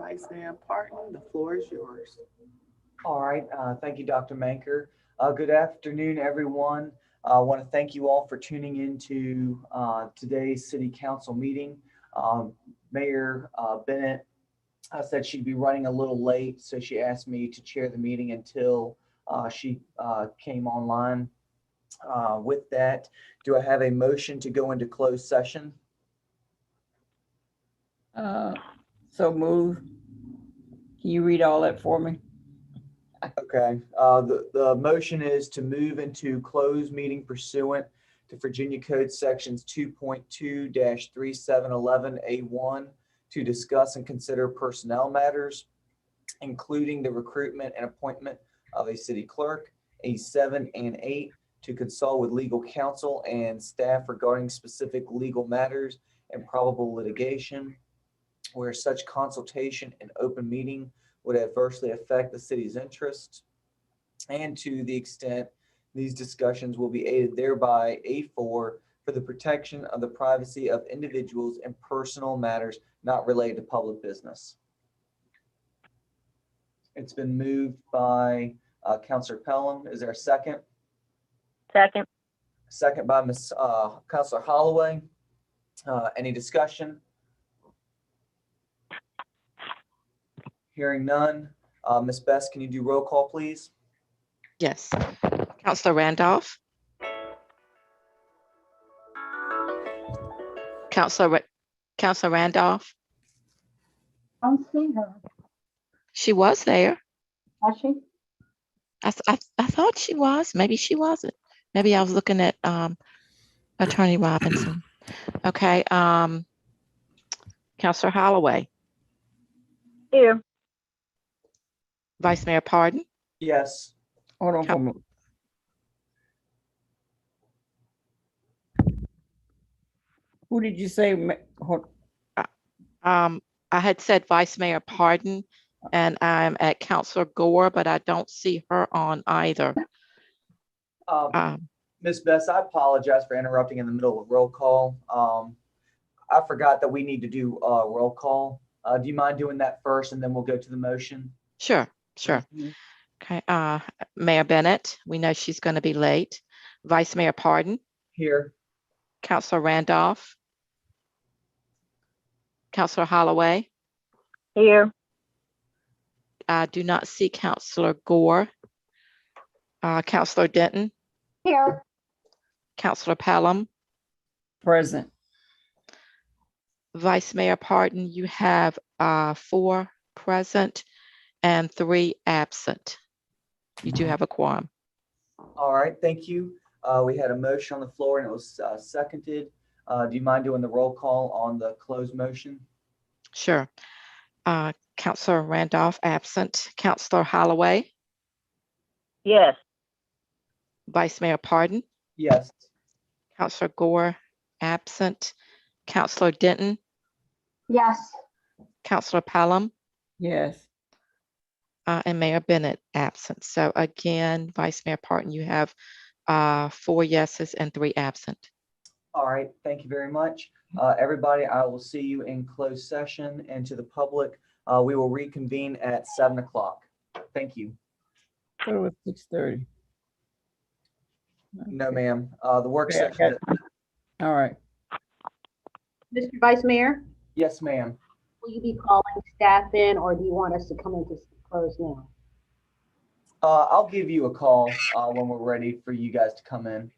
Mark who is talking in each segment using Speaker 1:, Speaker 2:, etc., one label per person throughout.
Speaker 1: Vice Mayor Parton, the floor is yours.
Speaker 2: All right, thank you, Dr. Manker. Good afternoon, everyone. I want to thank you all for tuning into today's City Council meeting. Mayor Bennett said she'd be running a little late, so she asked me to chair the meeting until she came online. With that, do I have a motion to go into closed session?
Speaker 3: So move. Can you read all that for me?
Speaker 2: Okay, the motion is to move into closed meeting pursuant to Virginia Code Sections 2.2-3711A1 to discuss and consider personnel matters, including the recruitment and appointment of a city clerk, A7 and 8, to consult with legal counsel and staff regarding specific legal matters and probable litigation, where such consultation and open meeting would adversely affect the city's interests, and to the extent these discussions will be aided thereby, A4, for the protection of the privacy of individuals and personal matters not related to public business. It's been moved by Councilor Pelham. Is there a second?
Speaker 4: Second.
Speaker 2: Second by Councilor Holloway. Any discussion? Hearing none. Ms. Best, can you do roll call, please?
Speaker 5: Yes. Councilor Randolph. Councilor Randolph.
Speaker 4: I don't see her.
Speaker 5: She was there.
Speaker 4: Was she?
Speaker 5: I thought she was. Maybe she wasn't. Maybe I was looking at Attorney Robinson. Okay. Councilor Holloway.
Speaker 4: Here.
Speaker 5: Vice Mayor Parton.
Speaker 2: Yes.
Speaker 3: Hold on for a minute. Who did you say?
Speaker 5: I had said Vice Mayor Parton, and I'm at Councilor Gore, but I don't see her on either.
Speaker 2: Ms. Best, I apologize for interrupting in the middle of a roll call. I forgot that we need to do a roll call. Do you mind doing that first, and then we'll go to the motion?
Speaker 5: Sure. Okay. Mayor Bennett, we know she's going to be late. Vice Mayor Parton.
Speaker 2: Here.
Speaker 5: Councilor Randolph. Councilor Holloway.
Speaker 4: Here.
Speaker 5: I do not see Councilor Gore. Councilor Denton.
Speaker 4: Here.
Speaker 5: Councilor Pelham.
Speaker 3: Present.
Speaker 5: Vice Mayor Parton, you have 4 present and 3 absent. You do have a quorum.
Speaker 2: All right, thank you. We had a motion on the floor and it was seconded. Do you mind doing the roll call on the closed motion?
Speaker 5: Sure. Councilor Randolph absent. Councilor Holloway.
Speaker 4: Yes.
Speaker 5: Vice Mayor Parton.
Speaker 2: Yes.
Speaker 5: Councilor Gore absent. Councilor Denton.
Speaker 4: Yes.
Speaker 5: Councilor Pelham.
Speaker 3: Yes.
Speaker 5: And Mayor Bennett absent. So again, Vice Mayor Parton, you have 4 yeses and 3 absent.
Speaker 2: All right, thank you very much. Everybody, I will see you in closed session, and to the public, we will reconvene at 7 o'clock. Thank you.
Speaker 3: I thought it was 6:30.
Speaker 2: No, ma'am. The work
Speaker 3: Okay, I
Speaker 2: session.
Speaker 3: All right.
Speaker 6: Mr. Vice Mayor,
Speaker 2: Yes, ma'am.
Speaker 6: will you be calling staff in, or do you want us to come into close now?
Speaker 2: I'll give you a call when we're ready for you guys to come in.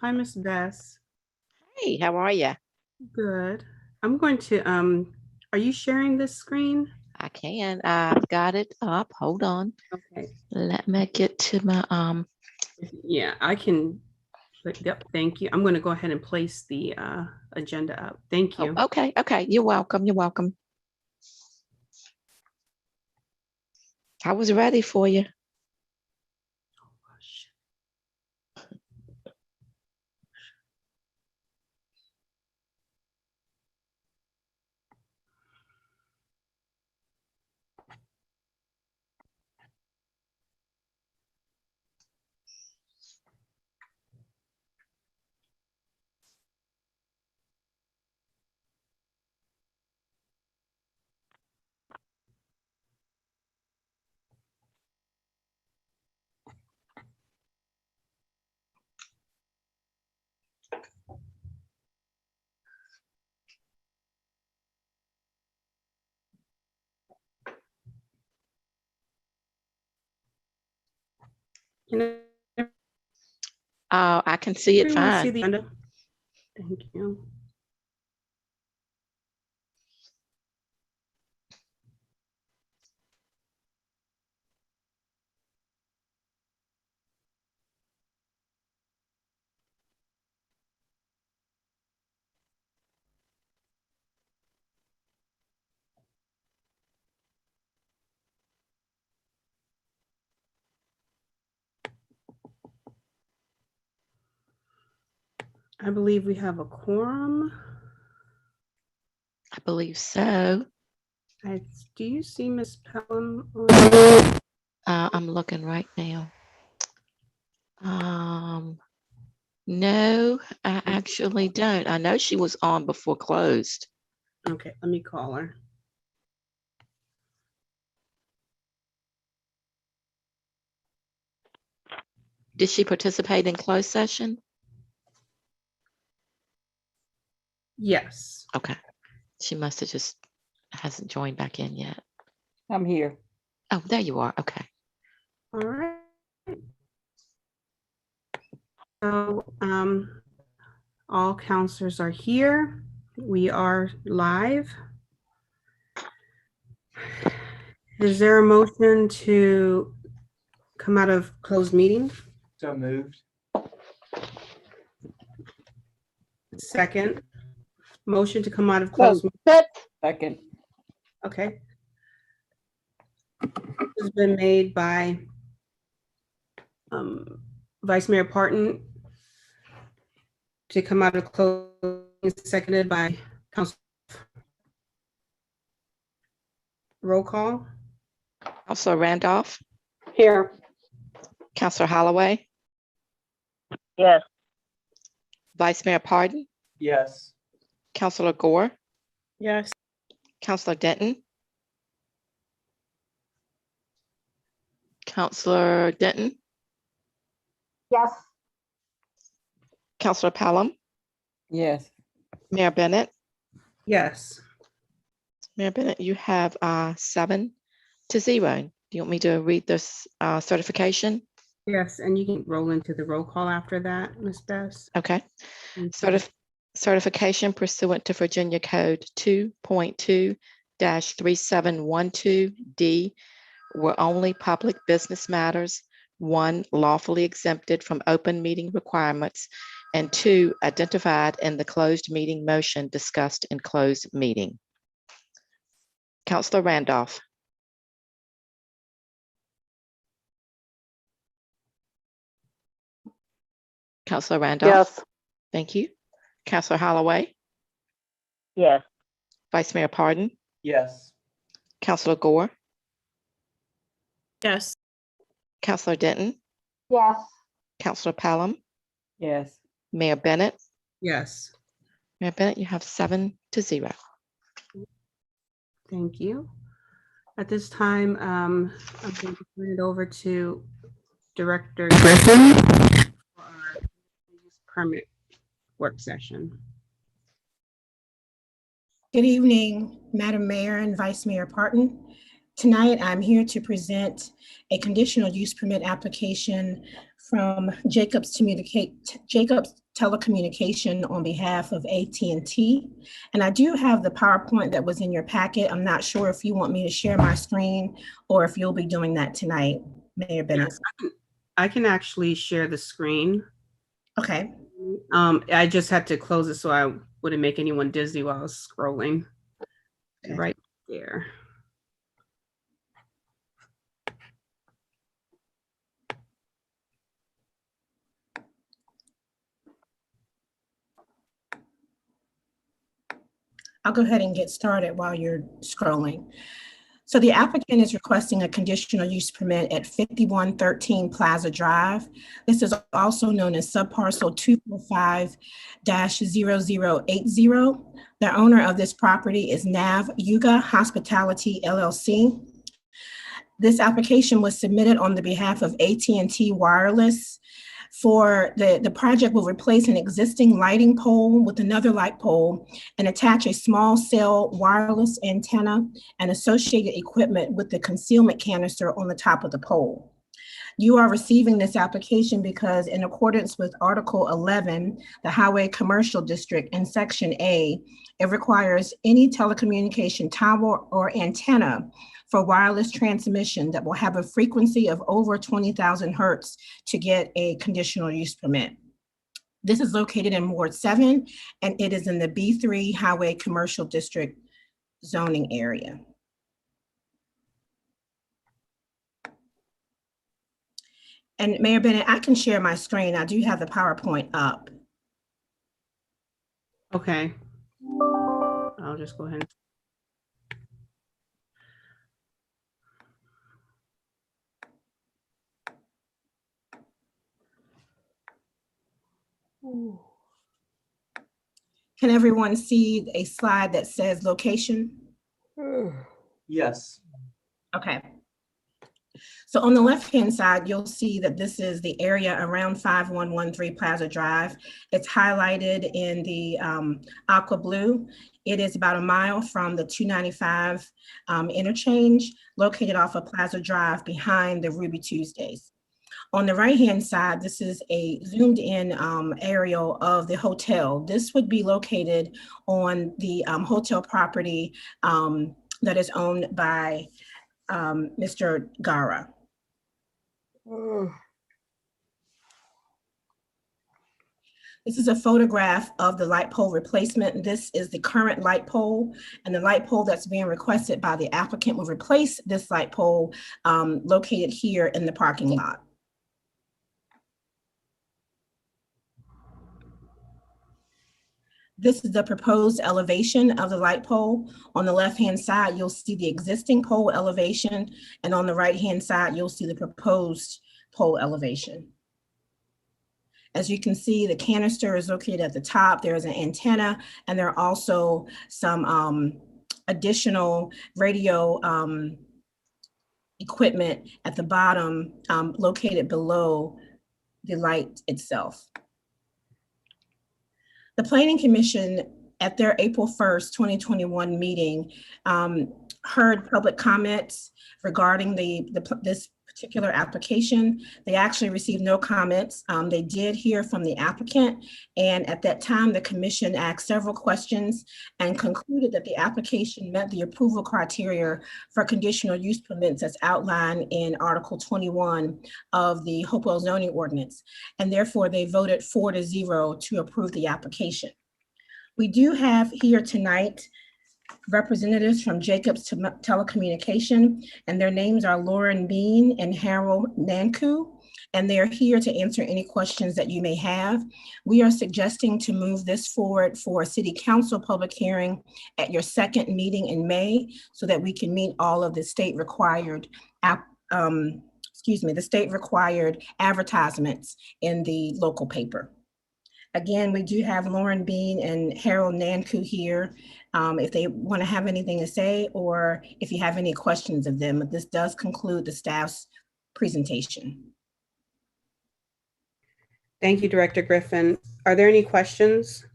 Speaker 7: Hi, Miss Bess.
Speaker 5: Hey, how are you?
Speaker 7: Good. I'm going to, are you sharing this screen?
Speaker 5: I can. I've got it up. Hold on.
Speaker 7: Okay.
Speaker 5: Let me get to my
Speaker 7: Yeah, I can. Yep, thank you. I'm going to go ahead and place the agenda up. Thank you.
Speaker 5: Oh, okay, okay. You're welcome. You're welcome. I was ready for you.
Speaker 7: Can
Speaker 5: I can see it
Speaker 7: everyone see
Speaker 5: fine.
Speaker 7: the agenda? Thank you. I believe we have a quorum.
Speaker 5: I believe so.
Speaker 7: Do you see Miss Pelham?
Speaker 5: I'm looking right now. No, I actually don't. I know she was on before closed.
Speaker 7: Okay, let me call her.
Speaker 5: Did she participate in closed session?
Speaker 7: Yes.
Speaker 5: Okay. She must have just hasn't joined back in yet.
Speaker 3: I'm here.
Speaker 5: Oh, there you are. Okay.
Speaker 7: All right. So, all counselors are here. We are live. Is there a motion to come out of closed meeting?
Speaker 2: So moved.
Speaker 7: Second. Motion to come out of closed.
Speaker 3: Second.
Speaker 7: Okay. Has been made by Vice Mayor Parton to come out of closing, seconded by Council. Roll call.
Speaker 5: Counselor Randolph,
Speaker 6: Here.
Speaker 5: Counselor Holloway,
Speaker 4: Yes.
Speaker 5: Vice Mayor Pardon,
Speaker 2: Yes.
Speaker 5: Counselor Gore,
Speaker 6: Yes.
Speaker 5: Counselor Denton, Counselor Denton,
Speaker 4: Yes.
Speaker 5: Counselor Pelham,
Speaker 3: Yes.
Speaker 5: Mayor Bennett.
Speaker 7: Yes.
Speaker 5: Mayor Bennett, you have 7-0. Do you want me to read this certification?
Speaker 7: Yes, and you can roll into the roll call after that, Ms. Best.
Speaker 5: Okay.
Speaker 7: Thank you.
Speaker 5: Certification pursuant to Virginia Code 2.2-3712D, were only public business matters, 1, lawfully exempted from open meeting requirements, and 2, identified in the closed meeting motion discussed in closed meeting. Counselor Randolph. Counselor Randolph. Thank you. Counselor Holloway,
Speaker 4: Yes.
Speaker 5: Vice Mayor Pardon,
Speaker 2: Yes.
Speaker 5: Counselor Gore,
Speaker 6: Yes.
Speaker 5: Counselor Denton,
Speaker 4: Yes.
Speaker 5: Counselor Pelham,
Speaker 3: Yes.
Speaker 5: Mayor Bennett.
Speaker 7: Yes,
Speaker 5: Mayor Bennett, you have 7-0.
Speaker 7: thank you. At this time, I'm going to turn it over to Director Griffin for our use permit work session.
Speaker 8: Good evening, Madam Mayor and Vice Mayor Parton. Tonight, I'm here to present a conditional use permit application from Jacobs Telecommunication on behalf of AT&T. And I do have the PowerPoint that was in your packet. I'm not sure if you want me to share my screen or if you'll be doing that tonight, Mayor Bennett.
Speaker 7: I can actually share the screen.
Speaker 8: Okay.
Speaker 7: I just had to close it so I wouldn't make anyone dizzy while I was scrolling.
Speaker 8: Okay.
Speaker 7: Right there.
Speaker 8: I'll go ahead and get started while you're scrolling. So the applicant is requesting a conditional use permit at 5113 Plaza Drive. This is also known as subparcel 245-0080. The owner of this property is Nav Yuga Hospitality LLC. This application was submitted on the behalf of AT&T Wireless. For the project will replace an existing lighting pole with another light pole and attach a small cell wireless antenna and associated equipment with the concealment canister on the top of the pole. You are receiving this application because in accordance with Article 11, the Highway Commercial District in Section A, it requires any telecommunication tower or antenna for wireless transmission that will have a frequency of over 20,000 hertz to get a conditional use permit. This is located in Ward 7, and it is in the B3 Highway Commercial District zoning area. And Mayor Bennett, I can share my screen. I do have the PowerPoint up.
Speaker 7: Okay. I'll just go ahead.
Speaker 8: Can everyone see a slide that says location?
Speaker 2: Yes.
Speaker 8: Okay. So on the left-hand side, you'll see that this is the area around 5113 Plaza Drive. It's highlighted in the aqua blue. It is about a mile from the 295 interchange, located off of Plaza Drive behind the Ruby Tuesdays. On the right-hand side, this is a zoomed in aerial of the hotel. This would be located on the hotel property that is owned by Mr. Gara. This is a photograph of the light pole replacement. This is the current light pole, and the light pole that's being requested by the applicant will replace this light pole located here in the parking lot. This is the proposed elevation of the light pole. On the left-hand side, you'll see the existing pole elevation, and on the right-hand side, you'll see the proposed pole elevation. As you can see, the canister is located at the top. There is an antenna, and there are also some additional radio equipment at the bottom, located below the light itself. The Planning Commission at their April 1st, 2021 meeting heard public comments regarding this particular application. They actually received no comments. They did hear from the applicant, and at that time, the commission asked several questions and concluded that the application met the approval criteria for conditional use permits as outlined in Article 21 of the Hopewell zoning ordinance, and therefore they voted 4-0 to approve the application. We do have here tonight representatives from Jacobs Telecommunication, and their names are Lauren Bean and Harold Nanku, and they are here to answer any questions that you may have. We are suggesting to move this forward for a city council public hearing at your second meeting in May, so that we can meet all of the state required advertisements in the local paper. Again, we do have Lauren Bean and Harold Nanku here if they want to have anything to say, or if you have any questions of them. But this does conclude the staff's presentation.
Speaker 7: Thank you, Director Griffin. Are there any questions?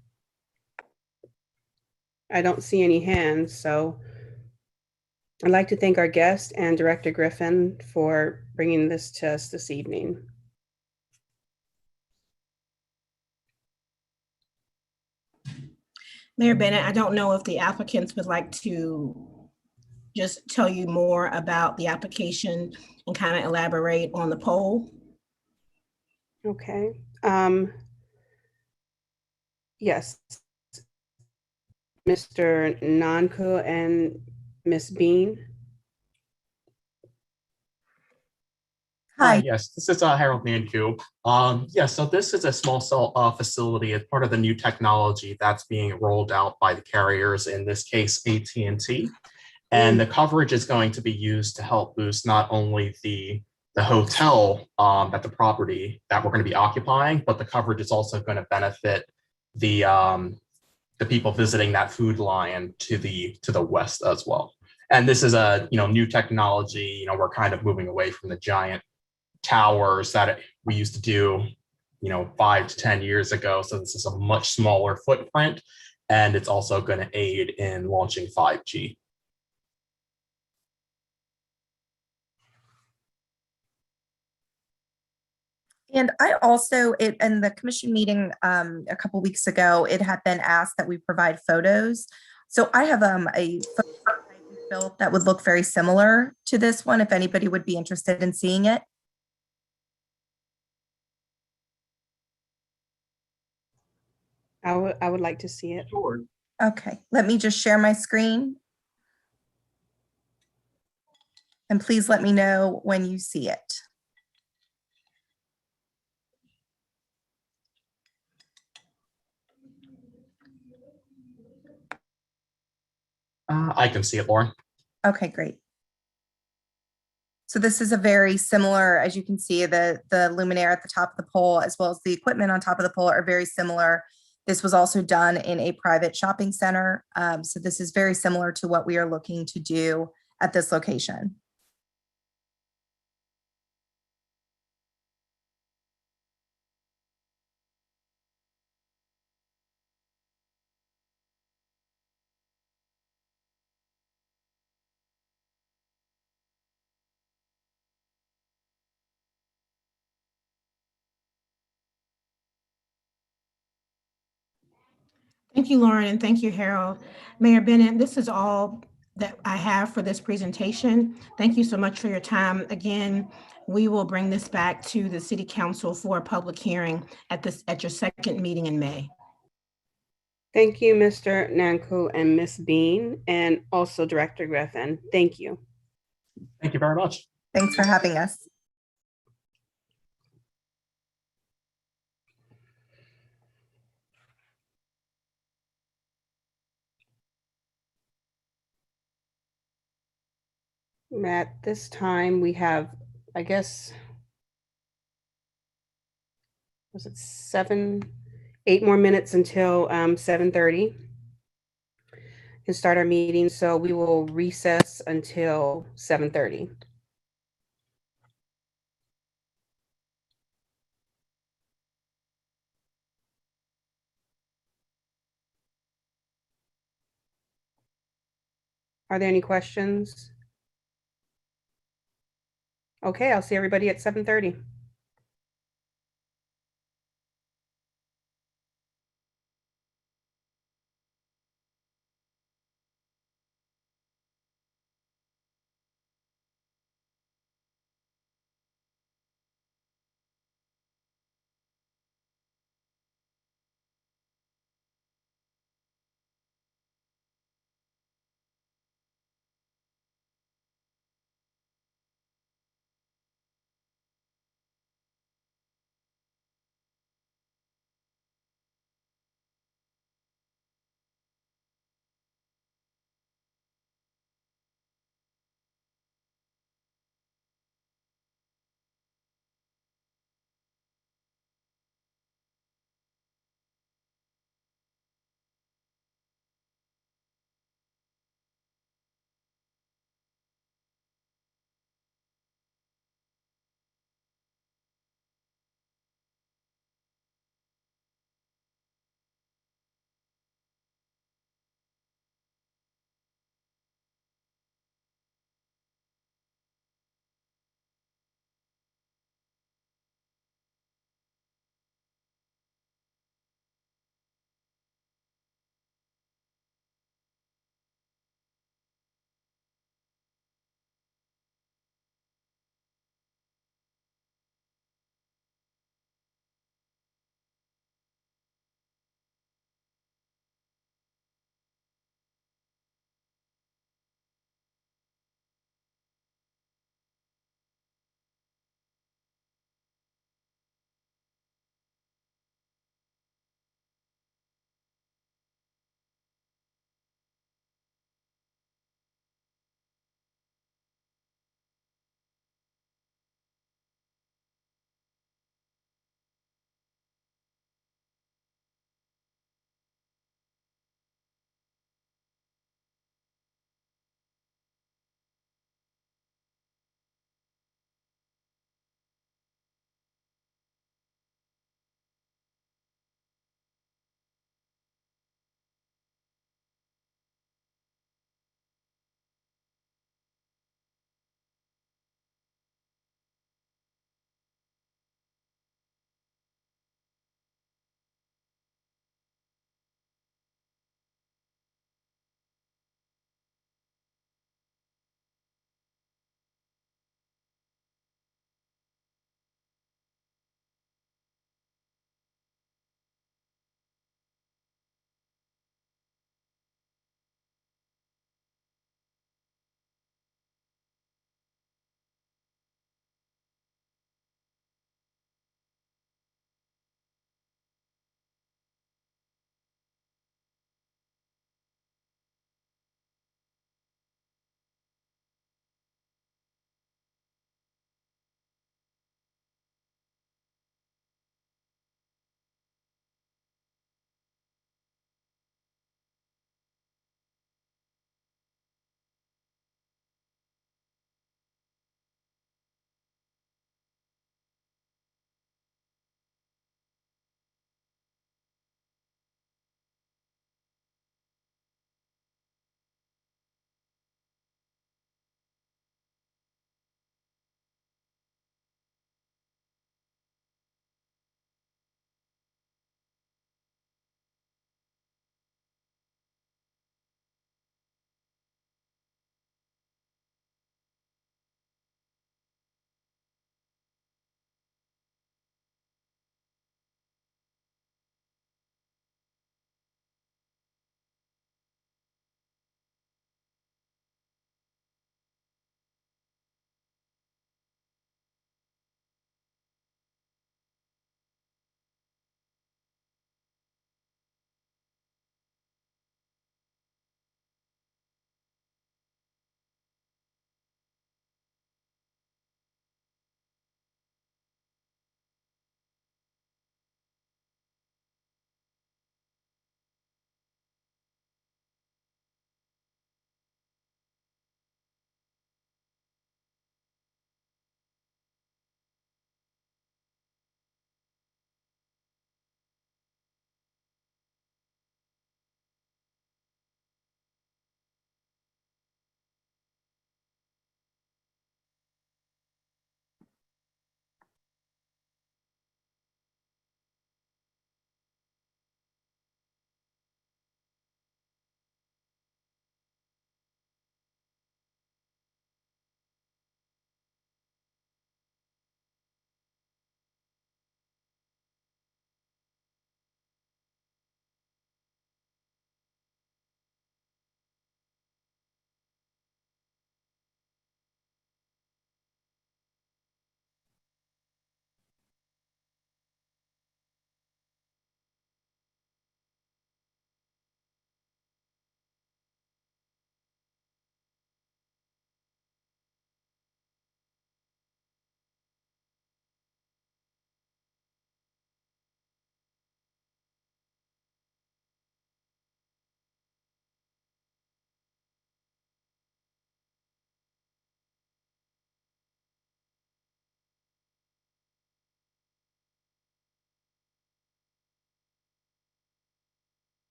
Speaker 7: I don't see any hands, so I'd like to thank our guest and Director Griffin for bringing this to us this evening.
Speaker 8: Mayor Bennett, I don't know if the applicants would like to just tell you more about the application and kind of elaborate on the poll.
Speaker 7: Okay. Yes. Mr. Nanku and Ms. Bean.
Speaker 9: Hi, yes, this is Harold Nanku. So this is a small cell facility as part of the new technology that's being rolled out by the carriers, in this case, AT&T. And the coverage is going to be used to help boost not only the hotel at the property that we're going to be occupying, but the coverage is also going to benefit the people visiting that Food Lion to the west as well. And this is a new technology. We're kind of moving away from the giant towers that we used to do 5 to 10 years ago. So this is a much smaller footprint, and it's also going to aid in launching 5G.
Speaker 10: And I also, in the commission meeting a couple weeks ago, it had been asked that we provide photos. So I have a photo we built that would look very similar to this one, if anybody would be interested in seeing it.
Speaker 7: I would like to see it.
Speaker 2: Sure.
Speaker 10: Okay, let me just share my screen. And please let me know when you see it.
Speaker 9: I can see it, Lauren.
Speaker 10: Okay, great. So this is a very similar, as you can see, the luminaire at the top of the pole, as well as the equipment on top of the pole, are very similar. This was also done in a private shopping center. So this is very similar to what we are looking to do at this location.
Speaker 8: Thank you, Lauren, and thank you, Harold. Mayor Bennett, this is all that I have for this presentation. Thank you so much for your time. Again, we will bring this back to the City Council for a public hearing at your second meeting in May.
Speaker 7: Thank you, Mr. Nanku and Ms. Bean, and also Director Griffin. Thank you.
Speaker 9: Thank you very much.
Speaker 10: Thanks for having us.
Speaker 7: At this time, we have, I guess, was it 8 more minutes until 7:30 and start our meeting. So we will recess until 7:30. Are there any questions? Okay, I'll see everybody at 7:30.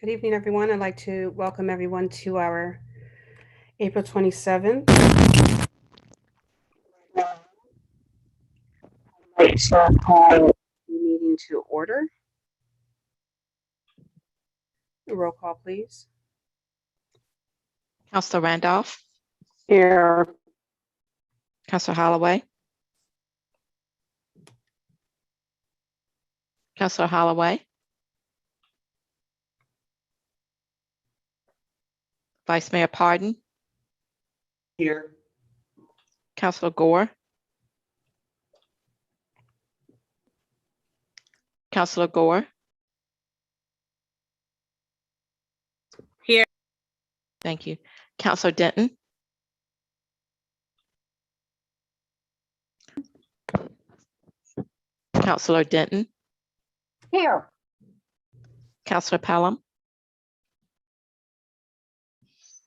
Speaker 7: Good evening, everyone. I'd like to welcome everyone to our April 27th. Meeting to order. Roll call, please.
Speaker 5: Counselor Randolph,
Speaker 6: Here.
Speaker 5: Counselor Holloway. Counselor Holloway. Vice Mayor Pardon,
Speaker 2: Here.
Speaker 5: Counselor Gore. Counselor Gore.
Speaker 7: Here.
Speaker 5: Thank you. Counselor Denton. Counselor Denton.
Speaker 4: Here.
Speaker 5: Counselor Pelham.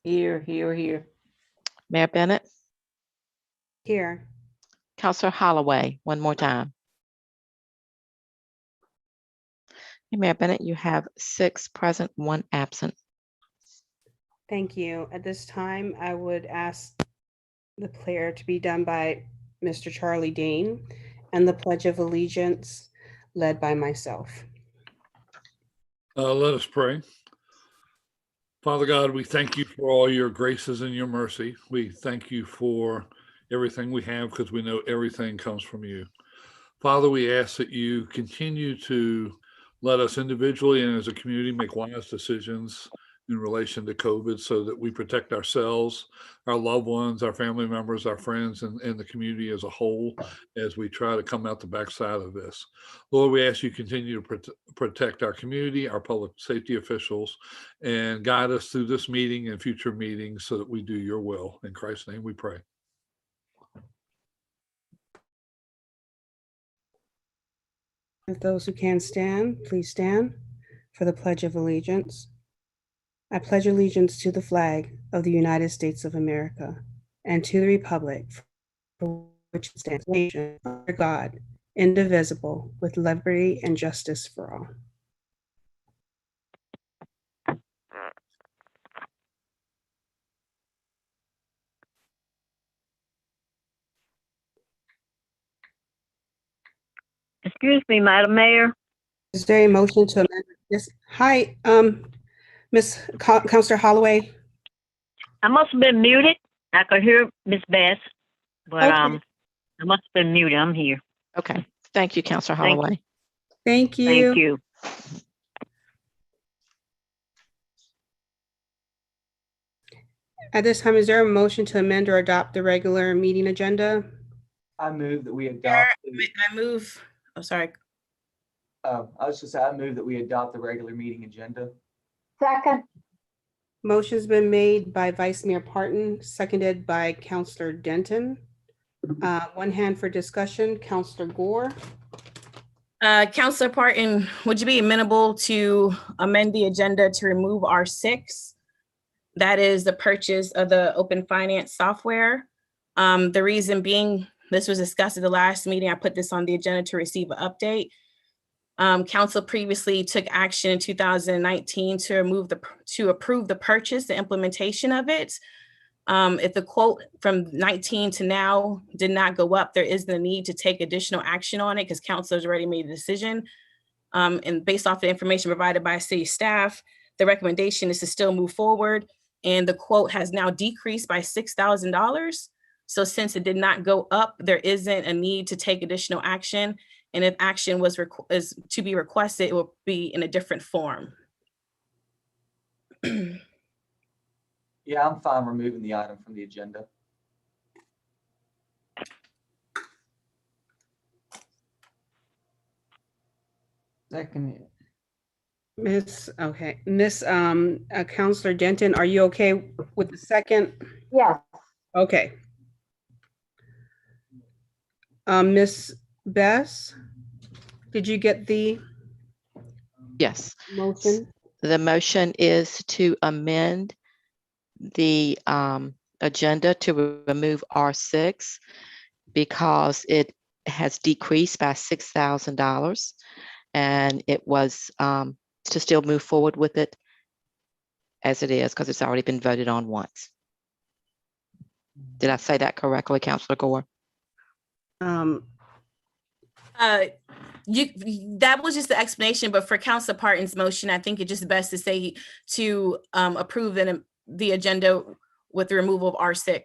Speaker 3: Here.
Speaker 5: Mayor Bennett.
Speaker 7: Here.
Speaker 5: Counselor Holloway, one more time. Hey, Mayor Bennett, you have 6 present, 1 absent.
Speaker 7: Thank you. At this time, I would ask the prayer to be done by Mr. Charlie Dean and the Pledge of Allegiance led by myself.
Speaker 11: Let us pray. Father God, we thank you for all your graces and your mercy. We thank you for everything we have because we know everything comes from you. Father, we ask that you continue to let us individually and as a community make wise decisions in relation to COVID so that we protect ourselves, our loved ones, our family members, our friends, and the community as a whole as we try to come out the backside of this. Lord, we ask you continue to protect our community, our public safety officials, and guide us through this meeting and future meetings so that we do your will. In Christ's name we pray.
Speaker 7: If those who can stand, please stand for the Pledge of Allegiance. I pledge allegiance to the flag of the United States of America and to the republic for which it stands, nation under God, indivisible, with liberty and justice for all.
Speaker 4: Excuse me, Madam Mayor.
Speaker 7: Is there a motion to amend this? Hi, Ms. Counselor Holloway.
Speaker 4: I must have been muted. I could hear Miss Bess, but
Speaker 7: Okay.
Speaker 4: I must have been muted. I'm here.
Speaker 5: Okay. Thank you, Counselor
Speaker 4: Thank you.
Speaker 5: Holloway.
Speaker 7: Thank you.
Speaker 4: Thank you.
Speaker 7: At this time, is there a motion to amend or adopt the regular meeting agenda?
Speaker 2: I move that we adopt.
Speaker 8: I move, oh, sorry.
Speaker 2: I was just saying, I move that we adopt the regular meeting agenda.
Speaker 6: Second.
Speaker 7: Motion's been made by Vice Mayor Parton, seconded by Counselor Denton. One hand for discussion, Counselor Gore.
Speaker 8: Counselor Parton, would you be amenable to amend the agenda to remove R6? That is the purchase of the open finance software. The reason being, this was discussed at the last meeting. I put this on the agenda to receive an update. Council previously took action in 2019 to approve the purchase, the implementation of it. If the quote from 19 to now did not go up, there is the need to take additional action on it because council has already made a decision. And based off the information provided by city staff, the recommendation is to still move forward. And the quote has now decreased by $6,000. So since it did not go up, there isn't a need to take additional action. And if action is to be requested, it will be in a different form.
Speaker 2: Yeah, I'm fine removing the item from the agenda.
Speaker 3: Second.
Speaker 7: Miss Counselor Denton, are you okay with the second?
Speaker 6: Yes.
Speaker 7: Okay. Miss Bess, did you get the
Speaker 5: Yes.
Speaker 7: motion?
Speaker 5: The motion is to amend the agenda to remove R6 because it has decreased by $6,000 and it was to still move forward with it as it is because it's already been voted on once. Did I say that correctly, Counselor Gore?
Speaker 12: That was just the explanation, but for Council Parton's motion, I think it's just best to say to approve the agenda with the removal of R6.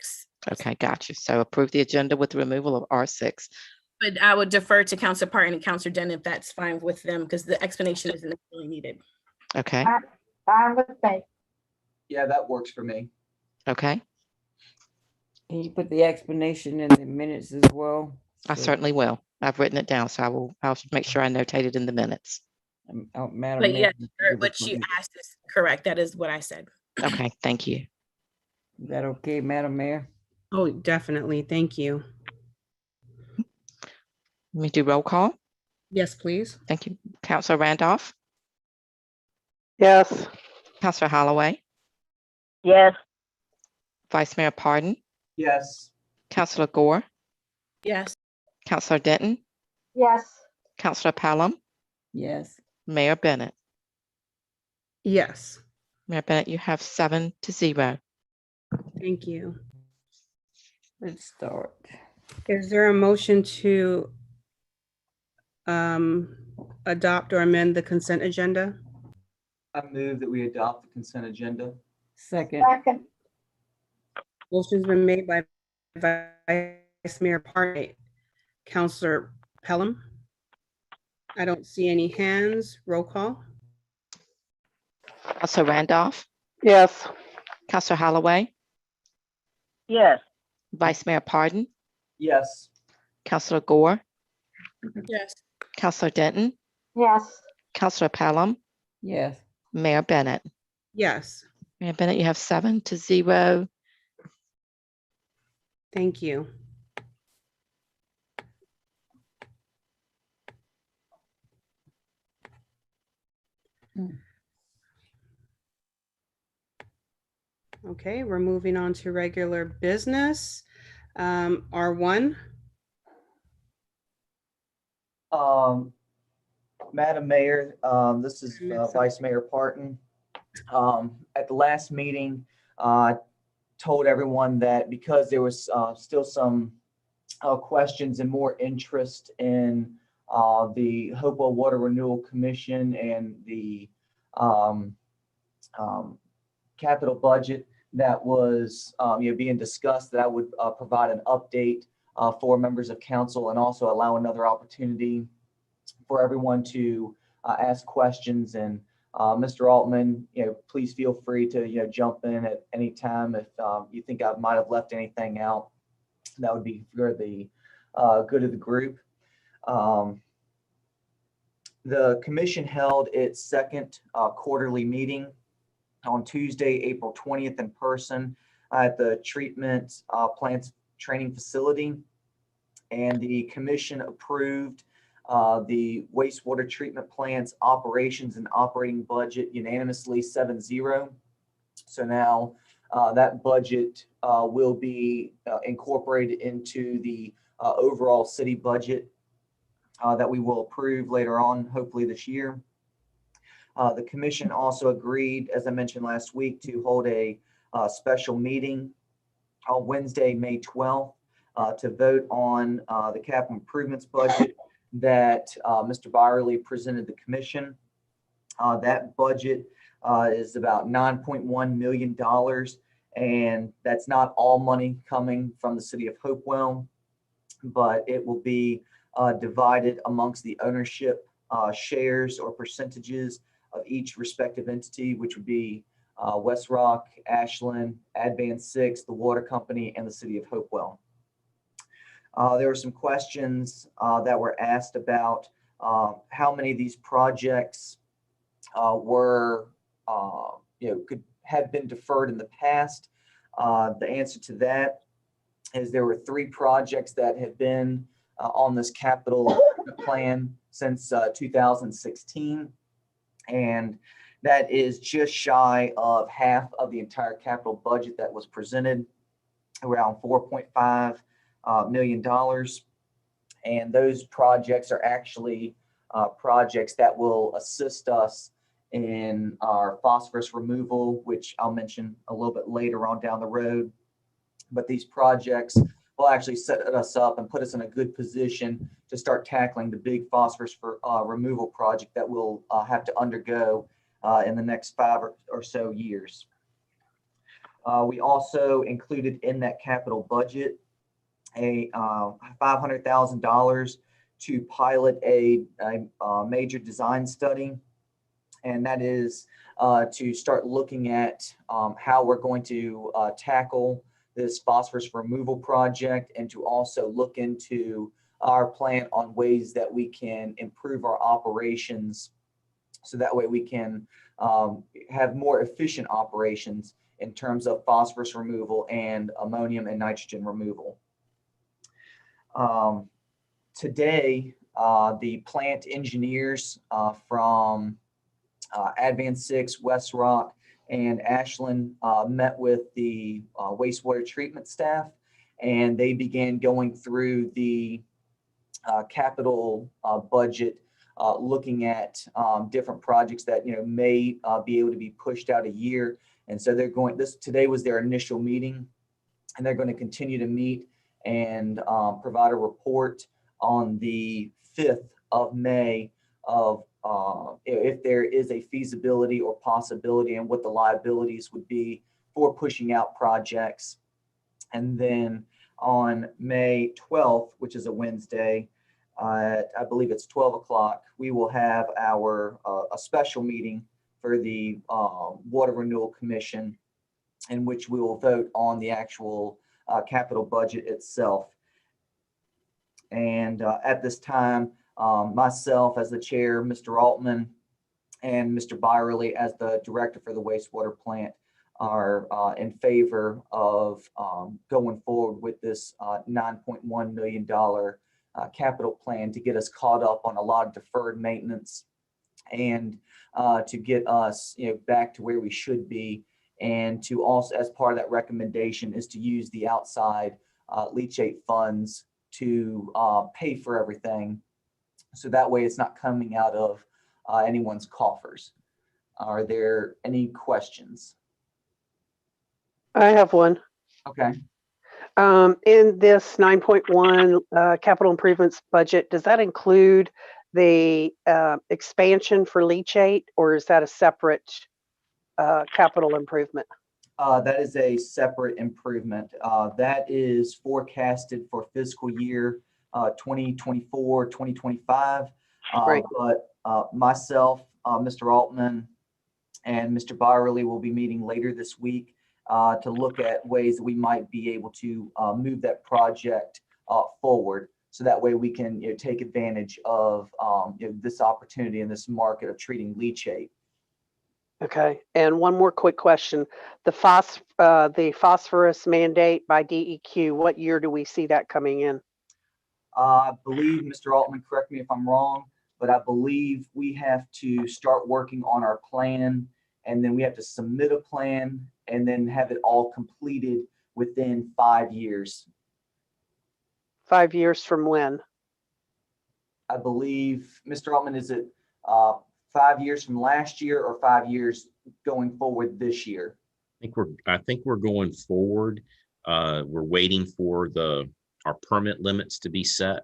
Speaker 5: Okay, gotcha. So approve the agenda with the removal of R6.
Speaker 12: But I would defer to Council Parton and Councilor Denton if that's fine with them, because the explanation isn't necessarily needed.
Speaker 5: Okay,
Speaker 6: Fine with me.
Speaker 2: Yeah, that works for me.
Speaker 5: okay.
Speaker 3: Can you put the explanation in the minutes as well?
Speaker 5: I certainly will. I've written it down, so I'll make sure I notate it in the minutes.
Speaker 3: Madam
Speaker 12: But
Speaker 3: Mayor,
Speaker 12: yeah, what you asked is correct. That is what I said.
Speaker 5: Okay, thank you.
Speaker 3: Is that okay, Madam Mayor?
Speaker 7: Oh, definitely. Thank you.
Speaker 5: Let me do roll call.
Speaker 7: Yes, please.
Speaker 5: Thank you. Counselor Randolph,
Speaker 1: Yes.
Speaker 5: Counselor Holloway,
Speaker 4: Yes.
Speaker 5: Vice Mayor Pardon,
Speaker 2: Yes.
Speaker 5: Counselor Gore,
Speaker 12: Yes.
Speaker 5: Counselor Denton,
Speaker 6: Yes.
Speaker 5: Counselor Pelham,
Speaker 3: Yes.
Speaker 5: Mayor Bennett.
Speaker 7: Yes,
Speaker 5: Mayor Bennett, you have 7-0.
Speaker 7: thank you.
Speaker 3: Let's start.
Speaker 7: Is there a motion to adopt or amend the consent agenda?
Speaker 2: I move that we adopt the consent agenda.
Speaker 3: Second.
Speaker 6: Second.
Speaker 7: Motion's been made by Vice Mayor Parton. Counselor Pelham? I don't see any hands. Roll call?
Speaker 5: Counselor Randolph,
Speaker 1: Yes.
Speaker 5: Counselor Holloway,
Speaker 4: Yes.
Speaker 5: Vice Mayor Pardon,
Speaker 2: Yes.
Speaker 5: Counselor Gore,
Speaker 12: Yes.
Speaker 5: Counselor Denton,
Speaker 6: Yes.
Speaker 5: Counselor Pelham,
Speaker 3: Yes.
Speaker 5: Mayor Bennett.
Speaker 7: Yes,
Speaker 5: Mayor Bennett, you have 7-0.
Speaker 7: thank you. Okay, we're moving on to regular business. R1,
Speaker 2: Madam Mayor, this is Vice Mayor Parton. At the last meeting, I told everyone that because there was still some questions and more interest in the Hopewell Water Renewal Commission and the capital budget that was being discussed, that I would provide an update for members of council and also allow another opportunity for everyone to ask questions. And Mr. Altman, please feel free to jump in at any time if you think I might have left anything out. That would be for the good of the group. The commission held its second quarterly meeting on Tuesday, April 20th in person at the treatment plants training facility. And the commission approved the wastewater treatment plant's operations and operating budget unanimously 7-0. So now that budget will be incorporated into the overall city budget that we will approve later on, hopefully this year. The commission also agreed, as I mentioned last week, to hold a special meeting on Wednesday, May 12th, to vote on the capital improvements budget that Mr. Byerly presented the commission. That budget is about $9.1 million, and that's not all money coming from the city of Hopewell, but it will be divided amongst the ownership shares or percentages of each respective entity, which would be West Rock, Ashland, Advan 6, the water company, and the city of Hopewell. There were some questions that were asked about how many of these projects were, could have been deferred in the past. The answer to that is there were 3 projects that have been on this capital plan since 2016. And that is just shy of half of the entire capital budget that was presented, around $4.5 million. And those projects are actually projects that will assist us in our phosphorus removal, which I'll mention a little bit later on down the road. But these projects will actually set us up and put us in a good position to start tackling the big phosphorus removal project that we'll have to undergo in the next 5 or so years. We also included in that capital budget a $500,000 to pilot a major design study, and that is to start looking at how we're going to tackle this phosphorus removal project, and to also look into our plan on ways that we can improve our operations, so that way we can have more efficient operations in terms of phosphorus removal and ammonium and nitrogen removal. Today, the plant engineers from Advanced 6, West Rock, and Ashland met with the wastewater treatment staff, and they began going through the capital budget, looking at different projects that may be able to be pushed out a year. And so they're going. Today was their initial meeting, and they're going to continue to meet and provide a report on the 5th of May of if there is a feasibility or possibility, and what the liabilities would be for pushing out projects. And then on May 12th, which is a Wednesday, I believe it's 12 o'clock, we will have our a special meeting for the Water Renewal Commission, in which we will vote on the actual capital budget itself. And at this time, myself as the chair, Mr. Altman, and Mr. Byerly as the director for the wastewater plant are in favor of going forward with this $9.1 million capital plan to get us caught up on a lot of deferred maintenance, and to get us back to where we should be. And to also, as part of that recommendation, is to use the outside leachate funds to pay for everything, so that way it's not coming out of anyone's coffers. Are there any questions?
Speaker 13: I have one.
Speaker 2: Okay.
Speaker 13: In this 9.1 capital improvements budget, does that include the expansion for leachate, or is that a separate capital improvement?
Speaker 2: That is a separate improvement. That is forecasted for fiscal year 2024, 2025.
Speaker 13: Right.
Speaker 2: But myself, Mr. Altman, and Mr. Byerly will be meeting later this week to look at ways that we might be able to move that project forward, so that way we can take advantage of this opportunity in this market of treating leachate.
Speaker 13: Okay. And one more quick question. The phosphorus mandate by DEQ, what year do we see that coming in?
Speaker 2: I believe, Mr. Altman, correct me if I'm wrong, but I believe we have to start working on our plan, and then we have to submit a plan, and then have it all completed within 5 years.
Speaker 13: 5 years from when?
Speaker 2: I believe, Mr. Altman, is it 5 years from last year, or 5 years going forward this year?
Speaker 14: I think we're going forward. We're waiting for our permit limits to be set.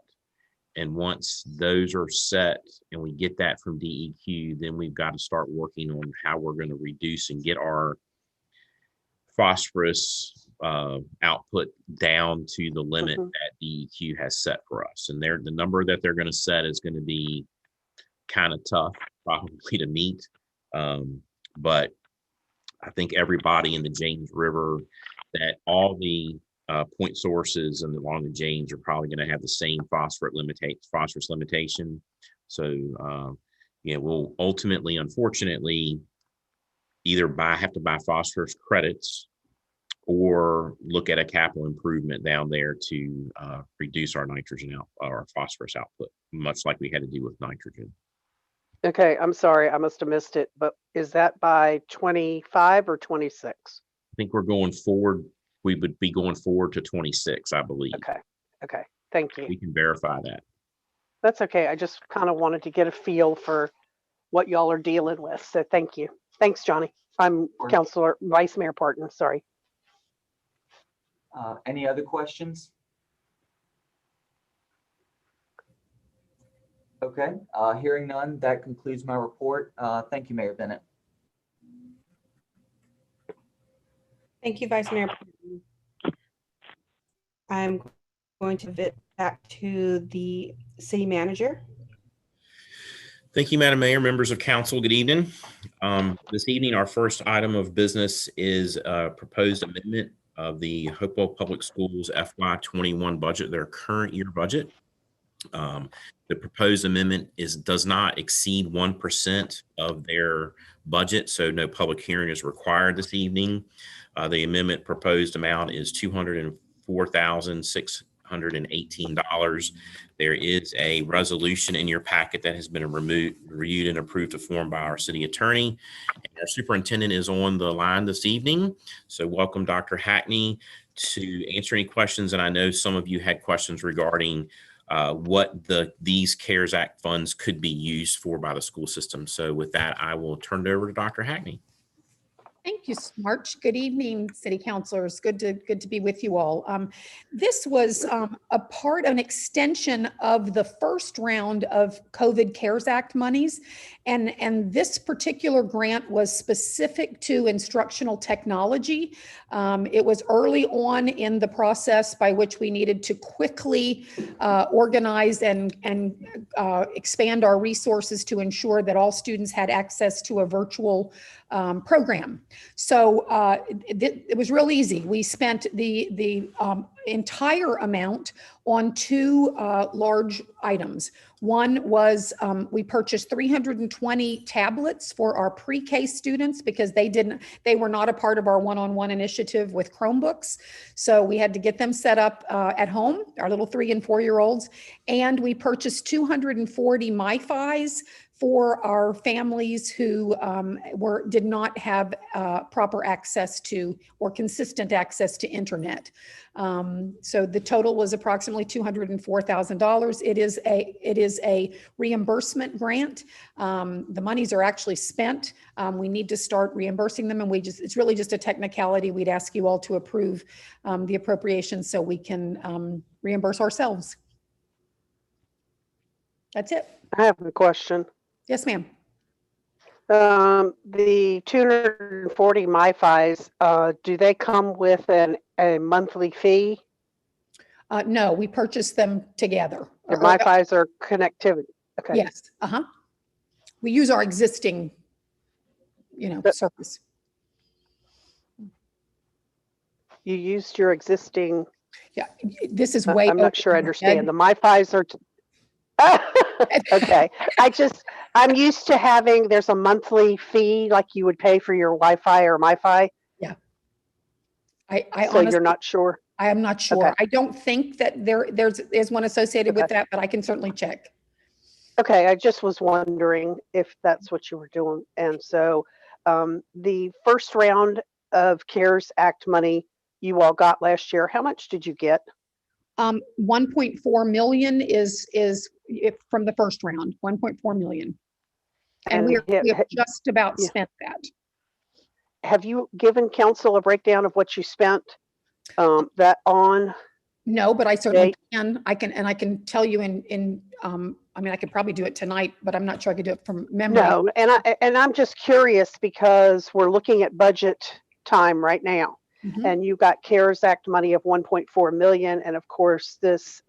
Speaker 14: And once those are set and we get that from DEQ, then we've got to start working on how we're going to reduce and get our phosphorus output down to the limit that DEQ has set for us. And the number that they're going to set is going to be kind of tough probably to meet. But I think everybody in the James River, that all the point sources and along the James are probably going to have the same phosphorus limitation. So, we'll ultimately, unfortunately, either have to buy phosphorus credits or look at a capital improvement down there to reduce our nitrogen our phosphorus output, much like we had to do with nitrogen.
Speaker 13: Okay, I'm sorry, I must have missed it, but is that by 25 or 26?
Speaker 14: I think we're going forward. We would be going forward to 26, I believe.
Speaker 13: Okay, thank you.
Speaker 14: We can verify that.
Speaker 13: That's okay. I just kind of wanted to get a feel for what y'all are dealing with. So thank you. Thanks, Johnny. I'm Counselor Vice Mayor Parton. Sorry.
Speaker 2: Any other questions? Okay, hearing none, that concludes my report. Thank you, Mayor Bennett.
Speaker 7: Thank you, Vice Mayor. I'm going to fit back to the city manager.
Speaker 14: Thank you, Madam Mayor, members of council. Good evening. This evening, our first item of business is a proposed amendment of the Hopewell Public Schools FY21 budget, their current year budget. The proposed amendment does not exceed 1% of their budget, so no public hearing is required this evening. The amendment proposed amount is $204,618. There is a resolution in your packet that has been reviewed and approved to form by our city attorney. And our superintendent is on the line this evening. So welcome, Dr. Hackney, to answer any questions. And I know some of you had questions regarding what these CARES Act funds could be used for by the school system. So with that, I will turn it over to Dr. Hackney.
Speaker 15: Thank you, March. Good evening, city councilors. Good to be with you all. This was an extension of the first round of COVID CARES Act monies. And this particular grant was specific to instructional technology. It was early on in the process by which we needed to quickly organize and expand our resources to ensure that all students had access to a virtual program. So it was real easy. We spent the entire amount on two large items. One was we purchased 320 tablets for our pre-K students because they were not a part of our one-on-one initiative with Chromebooks. So we had to get them set up at home, our little 3- and 4-year-olds. And we purchased 240 MiFis for our families who did not have proper access to or consistent access to internet. So the total was approximately $204,000. It is a reimbursement grant. The monies are actually spent. We need to start reimbursing them, and it's really just a technicality. We'd ask you all to approve the appropriation so we can reimburse ourselves. That's it.
Speaker 13: I have a question.
Speaker 15: Yes, ma'am.
Speaker 13: The 240 MiFis, do they come with a monthly fee?
Speaker 15: No, we purchased them together.
Speaker 13: The MiFis are connectivity. Okay.
Speaker 15: Yes. We use our existing, service.
Speaker 13: You used your existing.
Speaker 15: Yeah, this is way.
Speaker 13: I'm not sure I understand. The MiFis are. Okay. I'm used to having, there's a monthly fee like you would pay for your Wi-Fi or MiFi.
Speaker 15: Yeah.
Speaker 13: So
Speaker 15: honestly,
Speaker 13: you're not sure?
Speaker 15: I am not sure.
Speaker 13: Okay.
Speaker 15: I don't think that there's one associated with that, but I can certainly check.
Speaker 13: Okay. I just was wondering if that's what you were doing. And so the first round of CARES Act money you all got last year, how much did you get?
Speaker 15: 1.4 million is from the first round, 1.4 million. And we have just about spent that.
Speaker 13: Have you given council a breakdown of what you spent that on?
Speaker 15: No, but I certainly can. I can tell you I could probably do it tonight, but I'm not sure I could do it from memory.
Speaker 13: No, and I'm just curious because we're looking at budget time right now. Mm-hmm. And you got CARES Act money of 1.4 million. And of course, this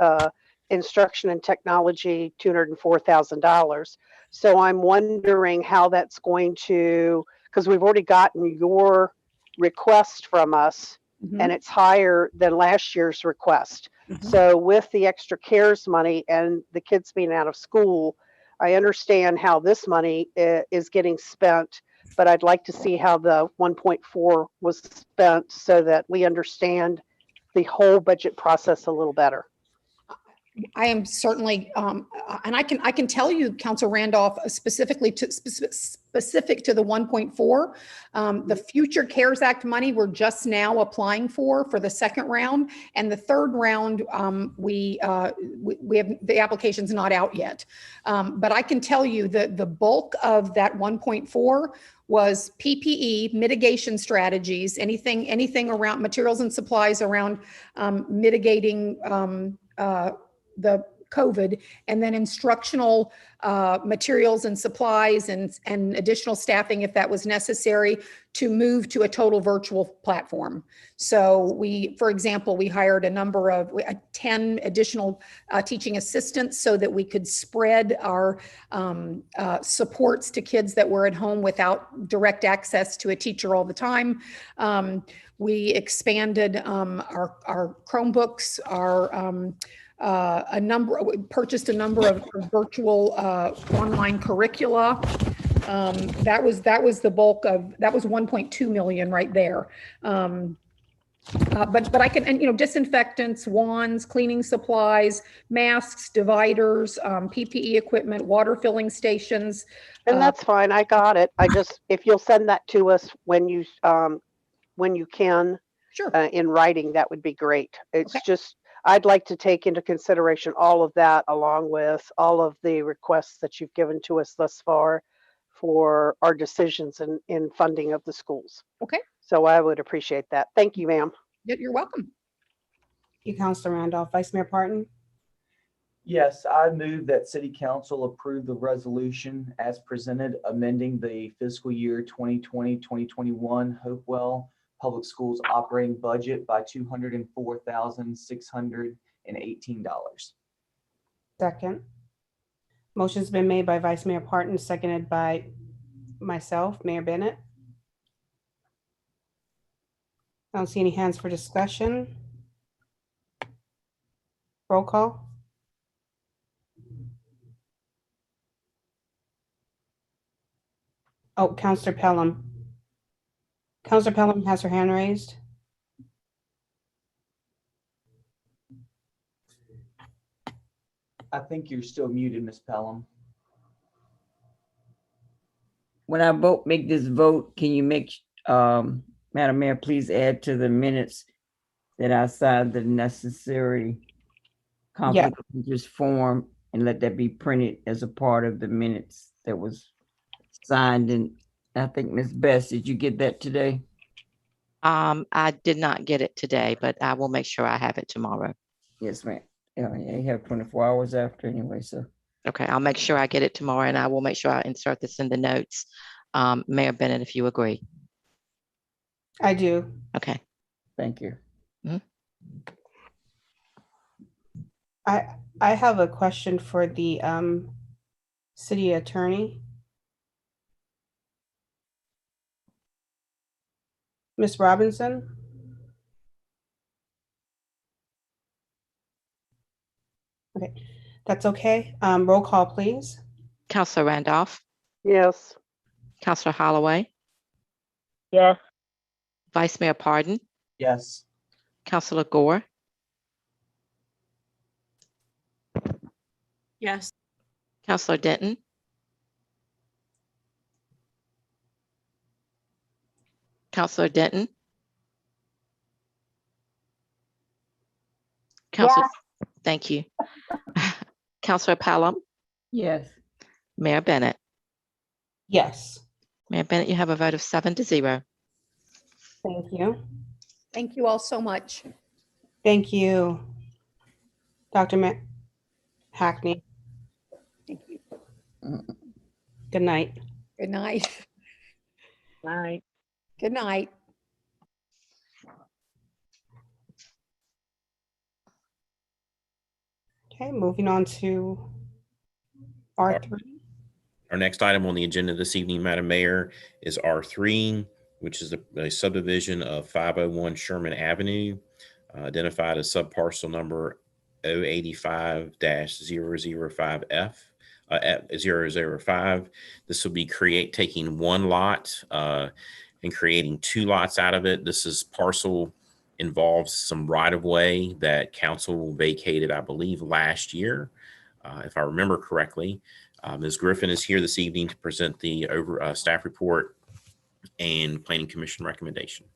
Speaker 13: instruction and technology, $204,000. So I'm wondering how that's going to, because we've already gotten your request from us, mm-hmm. and it's higher than last year's request. Mm-hmm. So with the extra CARES money and the kids being out of school, I understand how this money is getting spent. But I'd like to see how the 1.4 was spent so that we understand the whole budget process a little better.
Speaker 15: I am certainly, and I can tell you, Council Randolph, specifically to specific to the 1.4. The future CARES Act money, we're just now applying for the second round. And the third round, we have, the application's not out yet. But I can tell you that the bulk of that 1.4 was PPE mitigation strategies, anything around materials and supplies around mitigating the COVID, and then instructional materials and supplies and additional staffing if that was necessary to move to a total virtual platform. So for example, we hired a number of 10 additional teaching assistants so that we could spread our supports to kids that were at home without direct access to a teacher all the time. We expanded our Chromebooks, purchased a number of virtual online curricula. That was the bulk of, that was 1.2 million right there. But I can, and disinfectants, wands, cleaning supplies, masks, dividers, PPE equipment, water filling stations.
Speaker 13: And that's fine. I got it. I just, if you'll send that to us when you can,
Speaker 15: sure,
Speaker 13: in writing, that would be great. It's just, I'd like to take into consideration all of that along with all of the requests that you've given to us thus far for our decisions in funding of the schools.
Speaker 15: Okay.
Speaker 13: So I would appreciate that. Thank you, ma'am.
Speaker 15: You're welcome.
Speaker 7: Thank you, Counselor Randolph. Vice Mayor Parton?
Speaker 2: Yes, I move that City Council approve the resolution as presented, amending the fiscal year 2020-2021 Hopewell Public Schools operating budget by $204,618.
Speaker 7: Second. Motion's been made by Vice Mayor Parton, seconded by myself, Mayor Bennett. I don't see any hands for discussion. Roll call. Oh, Counselor Pelham. Counselor Pelham has her hand raised.
Speaker 2: I think you're still muted, Ms. Pelham.
Speaker 3: When I make this vote, can you Madam Mayor, please add to the minutes that I signed the necessary conflict of interest form and let that be printed as a part of the minutes that was signed. And I think Ms. Best, did you get that today?
Speaker 5: I did not get it today, but I will make sure I have it tomorrow.
Speaker 3: Yes, ma'am. Yeah, you have 24 hours after anyway, so.
Speaker 5: Okay, I'll make sure I get it tomorrow, and I will make sure I insert this in the notes. Mayor Bennett, if you agree.
Speaker 7: I do.
Speaker 5: Okay.
Speaker 3: Thank you.
Speaker 5: Mm-hmm.
Speaker 7: I have a question for the city attorney. Ms. Robinson? Okay, that's okay. Roll call, please.
Speaker 5: Counselor Randolph.
Speaker 13: Yes.
Speaker 5: Counselor Holloway.
Speaker 4: Yes.
Speaker 5: Vice Mayor Parton.
Speaker 2: Yes.
Speaker 5: Counselor Gore.
Speaker 12: Yes.
Speaker 5: Counselor Denton. Counselor Denton. Counselor, thank you. Counselor Pelham.
Speaker 3: Yes.
Speaker 5: Mayor Bennett.
Speaker 7: Yes.
Speaker 5: Mayor Bennett, you have a vote of 7-0.
Speaker 7: Thank you.
Speaker 15: Thank you all so much.
Speaker 7: Thank you. Dr. Hackney.
Speaker 15: Thank you.
Speaker 7: Good night.
Speaker 15: Good night.
Speaker 4: Night.
Speaker 15: Good night.
Speaker 7: Okay, moving on to R3.
Speaker 14: Our next item on the agenda this evening, Madam Mayor, is R3, which is a subdivision of 501 Sherman Avenue, identified as subparcel number 085-005F. 005. This will be taking one lot and creating two lots out of it. This parcel involves some right-of-way that council vacated, I believe, last year, if I remember correctly. Ms. Griffin is here this evening to present the staff report and Planning Commission recommendation.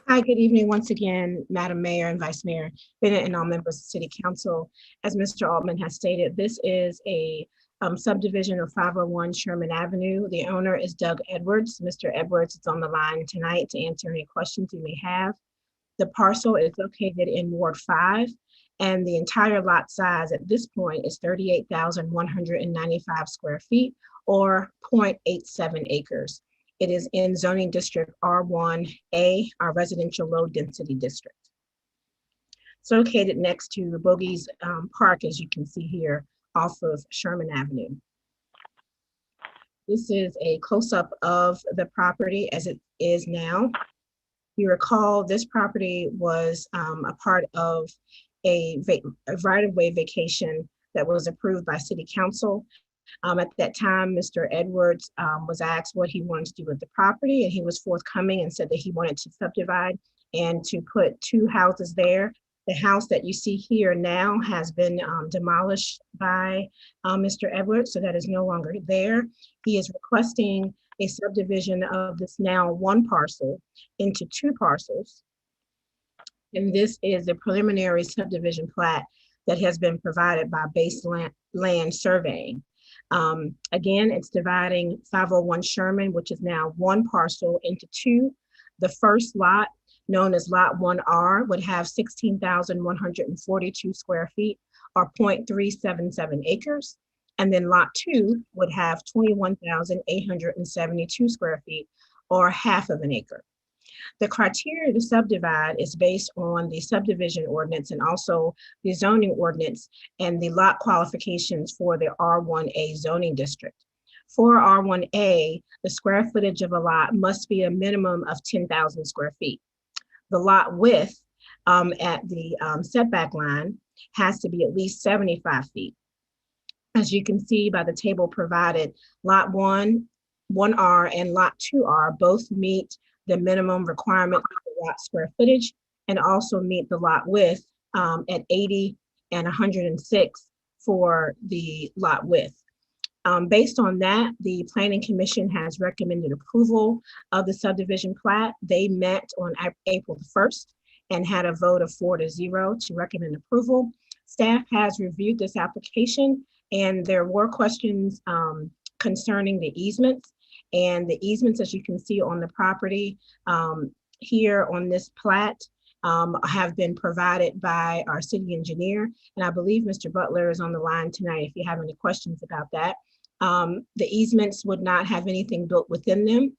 Speaker 8: Hi, good evening once again, Madam Mayor and Vice Mayor Bennett and all members of City Council. As Mr. Altman has stated, this is a subdivision of 501 Sherman Avenue. The owner is Doug Edwards. Mr. Edwards is on the line tonight to answer any questions you may have. The parcel is located in Ward 5, and the entire lot size at this point is 38,195 square feet or 0.87 acres. It is in zoning district R1A, our residential low density district. It's located next to Bogies Park, as you can see here, off of Sherman Avenue. This is a close-up of the property as it is now. You recall this property was a part of a right-of-way vacation that was approved by City Council. At that time, Mr. Edwards was asked what he wanted to do with the property, and he was forthcoming and said that he wanted to subdivide and to put 2 houses there. The house that you see here now has been demolished by Mr. Edwards, so that is no longer there. He is requesting a subdivision of this now 1 parcel into 2 parcels. And this is a preliminary subdivision plat that has been provided by Base Land Surveying. Again, it's dividing 501 Sherman, which is now 1 parcel, into 2. The first lot, known as Lot 1R, would have 16,142 square feet or 0.377 acres. And then Lot 2 would have 21,872 square feet or half of an acre. The criteria to subdivide is based on the subdivision ordinance and also the zoning ordinance and the lot qualifications for the R1A zoning district. For R1A, the square footage of a lot must be a minimum of 10,000 square feet. The lot width at the setback line has to be at least 75 feet. As you can see by the table provided, Lot 1R and Lot 2R both meet the minimum requirement for lot square footage and also meet the lot width at 80 and 106 for the lot width. Based on that, the Planning Commission has recommended approval of the subdivision plat. They met on April 1st and had a vote of 4-0 to recommend approval. Staff has reviewed this application and there were questions concerning the easements. And the easements, as you can see on the property here on this plat, have been provided by our city engineer. And I believe Mr. Butler is on the line tonight if you have any questions about that. The easements would not have anything built within them,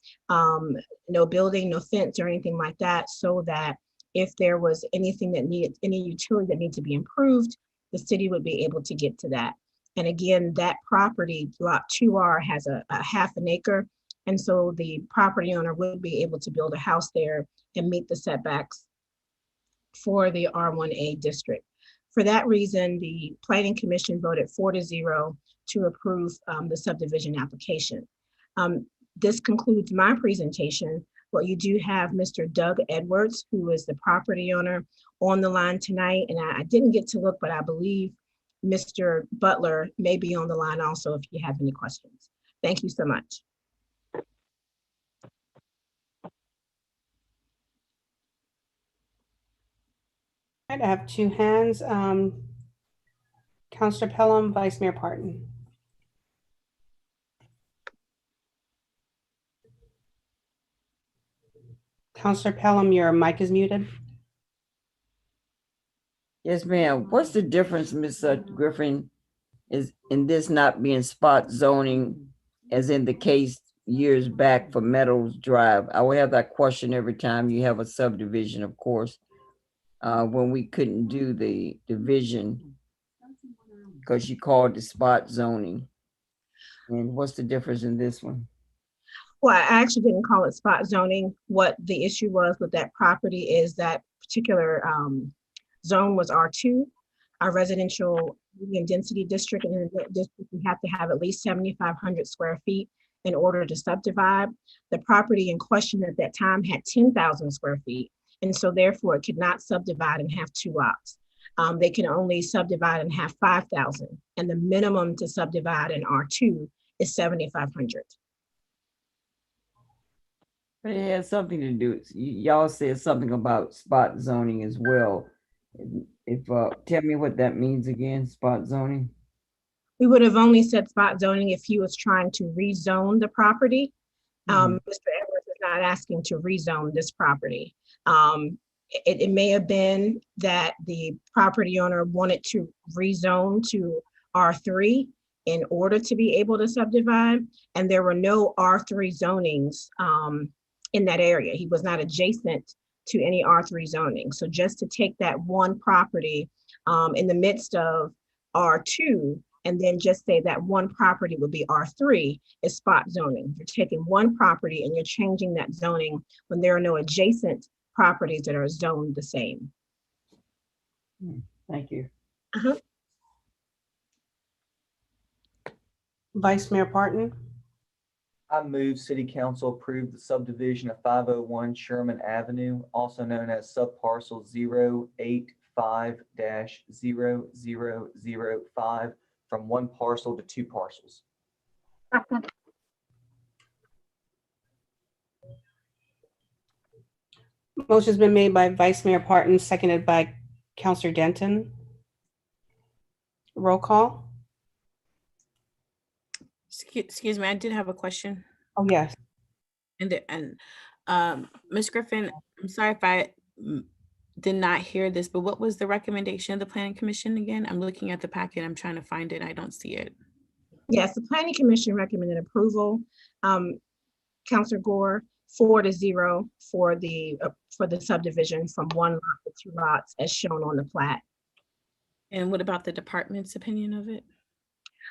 Speaker 8: no building, no fence or anything like that, so that if there was anything that needed, any utility that needs to be improved, the city would be able to get to that. And again, that property, Lot 2R, has a half an acre. And so the property owner would be able to build a house there and meet the setbacks for the R1A district. For that reason, the Planning Commission voted 4-0 to approve the subdivision application. This concludes my presentation. But you do have Mr. Doug Edwards, who is the property owner, on the line tonight. And I didn't get to look, but I believe Mr. Butler may be on the line also if you have any questions. Thank you so much.
Speaker 7: I have 2 hands. Councilor Pelham, Vice Mayor Parton. Councilor Pelham, your mic is muted.
Speaker 3: Yes, ma'am. What's the difference, Ms. Griffin, is in this not being spot zoning as in the case years back for Meadows Drive? I would have that question every time you have a subdivision, of course, when we couldn't do the division because you called it spot zoning. And what's the difference in this one?
Speaker 8: Well, I actually didn't call it spot zoning. What the issue was with that property is that particular zone was R2, our residential medium density district. And in that district, we have to have at least 7,500 square feet in order to subdivide. The property in question at that time had 10,000 square feet. And so therefore it could not subdivide and have 2 lots. they can only subdivide and have 5,000. And the minimum to subdivide in R2 is 7,500.
Speaker 3: But it has something to do, y'all said something about spot zoning as well. If, tell me what that means again, spot zoning?
Speaker 8: We would have only said spot zoning if he was trying to rezone the property. Mr. Edwards is not asking to rezone this property. It may have been that the property owner wanted to rezone to R3 in order to be able to subdivide, and there were no R3 zonings in that area. He was not adjacent to any R3 zoning. So just to take that one property in the midst of R2 and then just say that one property would be R3 is spot zoning. You're taking one property and you're changing that zoning when there are no adjacent properties that are zoned the same.
Speaker 3: Thank you.
Speaker 1: Vice Mayor Parton,
Speaker 2: I move City Council approve the subdivision of 501 Sherman Avenue, also known as subparcel 085-0005, from one parcel to two parcels.
Speaker 7: motion's been made by Vice Mayor Parton, seconded by Counselor Denton. Roll call.
Speaker 12: Excuse me, I did have a question.
Speaker 7: Oh, yes.
Speaker 12: Ms. Griffin, I'm sorry if I did not hear this, but what was the recommendation of the Planning Commission again? I'm looking at the packet, I'm trying to find it, I don't see it.
Speaker 8: Yes, the Planning Commission recommended approval. Counselor Gore, 4-0 for the subdivision from one lot to two lots as shown on the plat.
Speaker 12: And what about the department's opinion of it?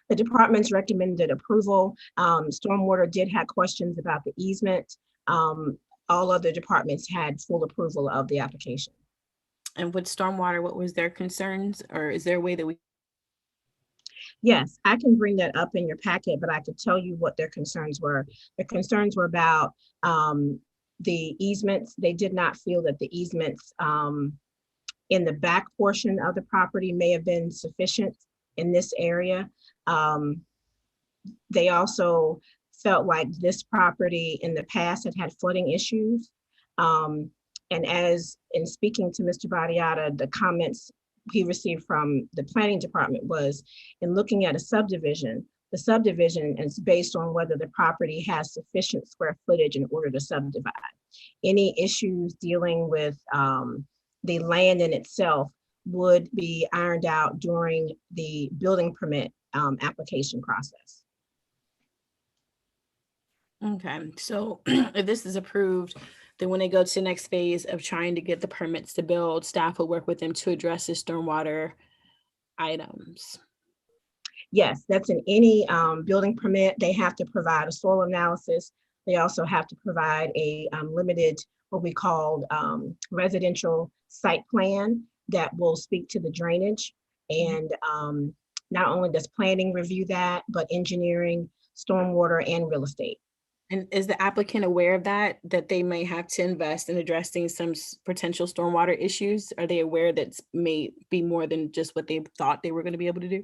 Speaker 8: The department's recommended approval. Stormwater did have questions about the easement. All other departments had full approval of the application.
Speaker 12: And with stormwater, what was their concerns, or is there a way that we?
Speaker 8: Yes, I can bring that up in your packet, but I could tell you what their concerns were. Their concerns were about the easements. They did not feel that the easements in the back portion of the property may have been sufficient in this area. They also felt like this property in the past had flooding issues. And as in speaking to Mr. Badiata, the comments he received from the planning department was in looking at a subdivision, the subdivision is based on whether the property has sufficient square footage in order to subdivide. Any issues dealing with the land in itself would be ironed out during the building permit application process.
Speaker 12: Okay, so if this is approved, then when they go to the next phase of trying to get the permits to build, staff will work with them to address the stormwater items.
Speaker 8: Yes, that's in any building permit. They have to provide a soil analysis. They also have to provide a limited, what we call residential site plan that will speak to the drainage. And not only does planning review that, but engineering, stormwater, and real estate.
Speaker 12: And is the applicant aware of that they may have to invest in addressing some potential stormwater issues? Are they aware that may be more than just what they thought they were going to be able to do?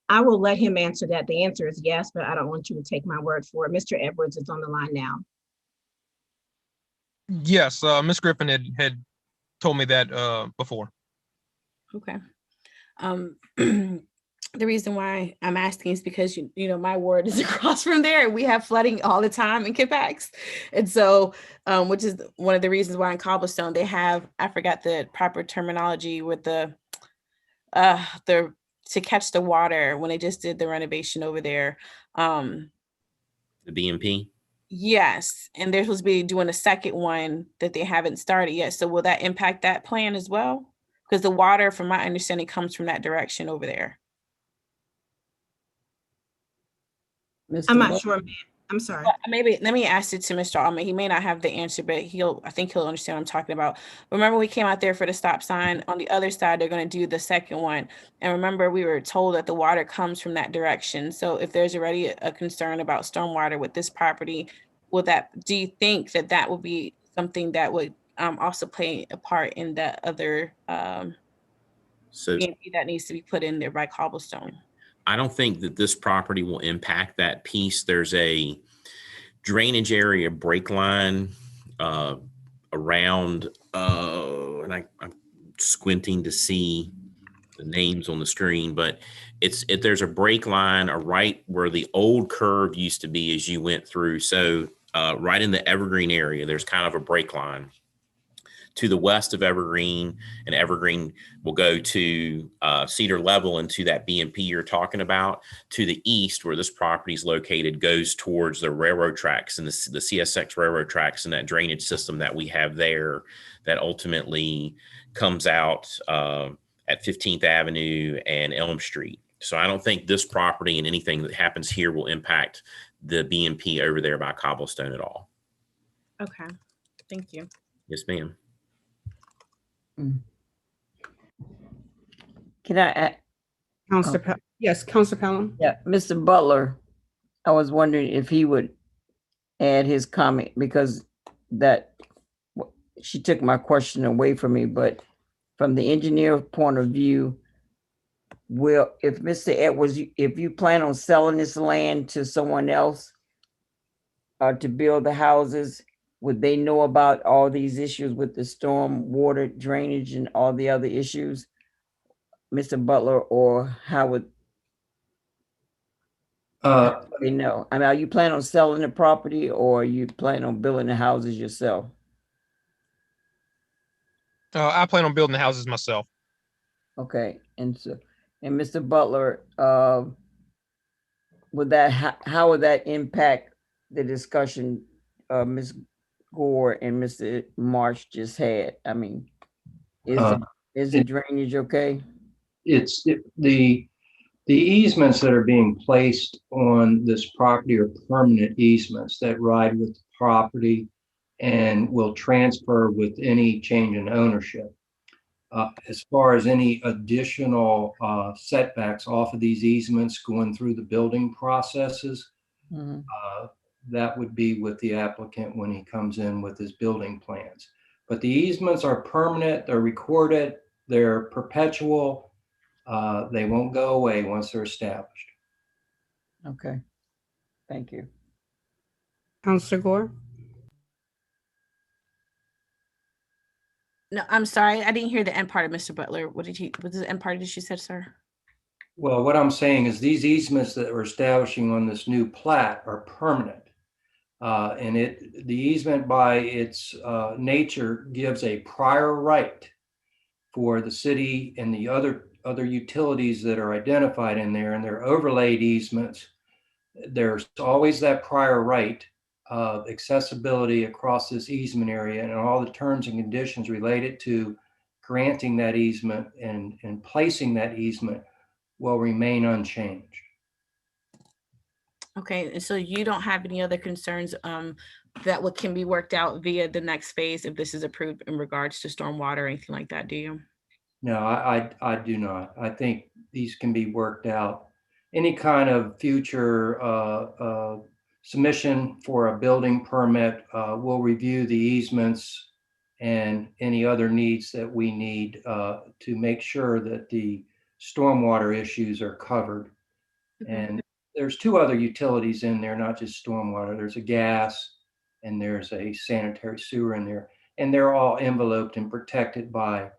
Speaker 8: I will let him answer that. The answer is yes, but I don't want you to take my word for it. Mr. Edwards is on the line now.
Speaker 16: Yes, Ms. Griffin had told me that before.
Speaker 12: Okay. The reason why I'm asking is because, you know, my ward is across from there. We have flooding all the time in Kippax. And so, which is one of the reasons why in Cobblestone, they have, I forgot the proper terminology with the to catch the water when they just did the renovation over there.
Speaker 14: The BMP?
Speaker 12: Yes. And they're supposed to be doing a second one that they haven't started yet. So will that impact that plan as well? Because the water, from my understanding, comes from that direction over there.
Speaker 8: I'm not sure, ma'am. I'm sorry.
Speaker 12: Maybe let me ask it to Mr. Allman. He may not have the answer, but I think he'll understand what I'm talking about. Remember, we came out there for the stop sign. On the other side, they're going to do the second one. And remember, we were told that the water comes from that direction. So if there's already a concern about stormwater with this property, do you think that would be something that would also play a part in the other
Speaker 14: So
Speaker 12: BMP that needs to be put in there by Cobblestone.
Speaker 14: I don't think that this property will impact that piece. There's a drainage area break line around, and I'm squinting to see the names on the screen, but there's a break line right where the old curve used to be as you went through. So right in the Evergreen area, there's kind of a break line. To the west of Evergreen, and Evergreen will go to Cedar Level into that BMP you're talking about. To the east, where this property is located, goes towards the railroad tracks and the CSX railroad tracks and that drainage system that we have there that ultimately comes out at 15th Avenue and Elm Street. So I don't think this property and anything that happens here will impact the BMP over there by Cobblestone at all.
Speaker 12: Okay, thank you.
Speaker 14: Yes, ma'am.
Speaker 3: Can I add?
Speaker 7: Yes, Counselor Pelham.
Speaker 3: Yeah, Mr. Butler, I was wondering if he would add his comment because she took my question away from me, but from the engineer point of view, if Mr. Edwards, if you plan on selling this land to someone else to build the houses, would they know about all these issues with the storm water drainage and all the other issues, Mr. Butler, or how would they know? I mean, are you planning on selling the property or are you planning on building the houses yourself?
Speaker 16: I plan on building the houses myself.
Speaker 3: Okay, and Mr. Butler, how would that impact the discussion Ms. Gore and Mr. Marsh just had? I mean, is the drainage okay?
Speaker 17: The easements that are being placed on this property are permanent easements that ride with the property and will transfer with any change in ownership. As far as any additional setbacks off of these easements going through the building processes, that would be with the applicant when he comes in with his building plans. But the easements are permanent, they're recorded, they're perpetual. They won't go away once they're established.
Speaker 3: Okay, thank you.
Speaker 7: Counselor Gore.
Speaker 12: No, I'm sorry, I didn't hear the end part of Mr. Butler. What was the end part that you said, sir?
Speaker 17: Well, what I'm saying is these easements that we're establishing on this new plat are permanent. And the easement by its nature gives a prior right for the city and the other utilities that are identified in there, and they're overlaid easements. There's always that prior right of accessibility across this easement area, and all the terms and conditions related to granting that easement and placing that easement will remain unchanged.
Speaker 12: Okay, and so you don't have any other concerns that can be worked out via the next phase if this is approved in regards to stormwater or anything like that, do you?
Speaker 17: No, I do not. I think these can be worked out. Any kind of future submission for a building permit, we'll review the easements and any other needs that we need to make sure that the stormwater issues are covered. And there's two other utilities in there, not just stormwater. There's a gas and there's a sanitary sewer in there, and they're all enveloped and protected by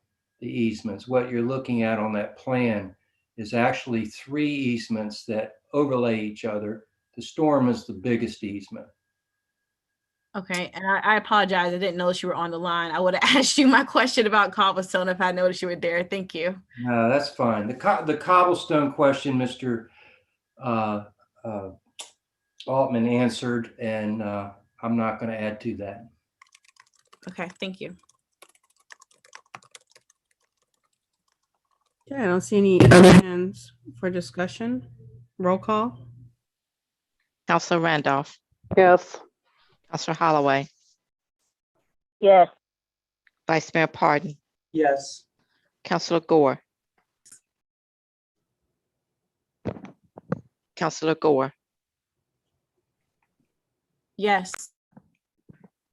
Speaker 17: the easements. What you're looking at on that plan is actually 3 easements that overlay each other. The storm is the biggest easement.
Speaker 12: Okay, and I apologize. I didn't notice you were on the line. I would have asked you my question about Cobblestone if I noticed you were there. Thank you.
Speaker 17: No, that's fine. The Cobblestone question, Mr. Altman answered, and I'm not going to add to that.
Speaker 12: Okay, thank you.
Speaker 7: Okay, I don't see any other hands for discussion. Roll call.
Speaker 5: Counselor Randolph.
Speaker 13: Yes.
Speaker 5: Counselor Holloway.
Speaker 4: Yes.
Speaker 5: Vice Mayor Pardon.
Speaker 2: Yes.
Speaker 5: Counselor Gore. Counselor Gore.
Speaker 12: Yes.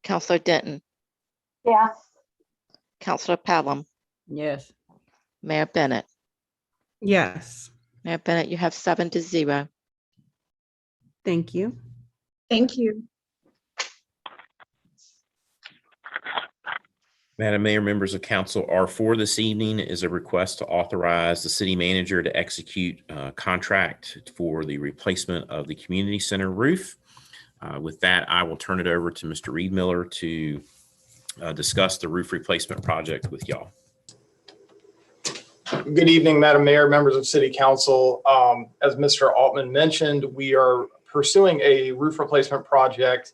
Speaker 5: Counselor Denton.
Speaker 6: Yes.
Speaker 5: Counselor Pelham.
Speaker 3: Yes.
Speaker 5: Mayor Bennett.
Speaker 7: Yes,
Speaker 5: Mayor Bennett, you have 7-0.
Speaker 7: thank you.
Speaker 8: Thank you.
Speaker 14: Madam Mayor, members of council, R4 this evening is a request to authorize the city manager to execute a contract for the replacement of the community center roof. With that, I will turn it over to Mr. Reed Miller to discuss the roof replacement project with y'all.
Speaker 18: Good evening, Madam Mayor, members of City Council. As Mr. Altman mentioned, we are pursuing a roof replacement project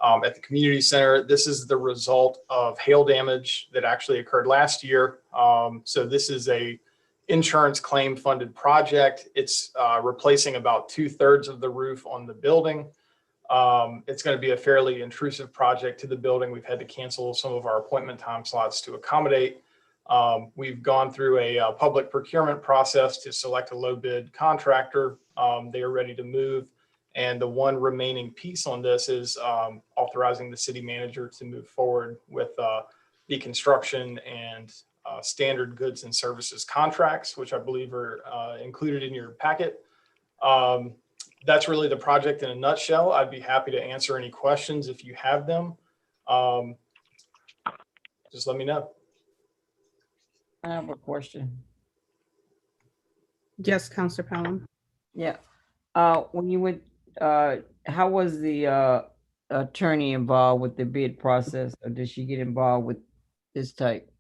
Speaker 18: at the community center. This is the result of hail damage that actually occurred last year. So this is a insurance claim funded project. It's replacing about 2/3 of the roof on the building. It's going to be a fairly intrusive project to the building. We've had to cancel some of our appointment time slots to accommodate. We've gone through a public procurement process to select a low bid contractor. They are ready to move. And the one remaining piece on this is authorizing the city manager to move forward with the construction and standard goods and services contracts, which I believe are included in your packet. That's really the project in a nutshell. I'd be happy to answer any questions if you have them. Just let me know.
Speaker 3: I have a question.
Speaker 7: Yes, Counselor Pelham.
Speaker 3: Yeah. When you went, how was the attorney involved with the bid process, or did she get involved with this type?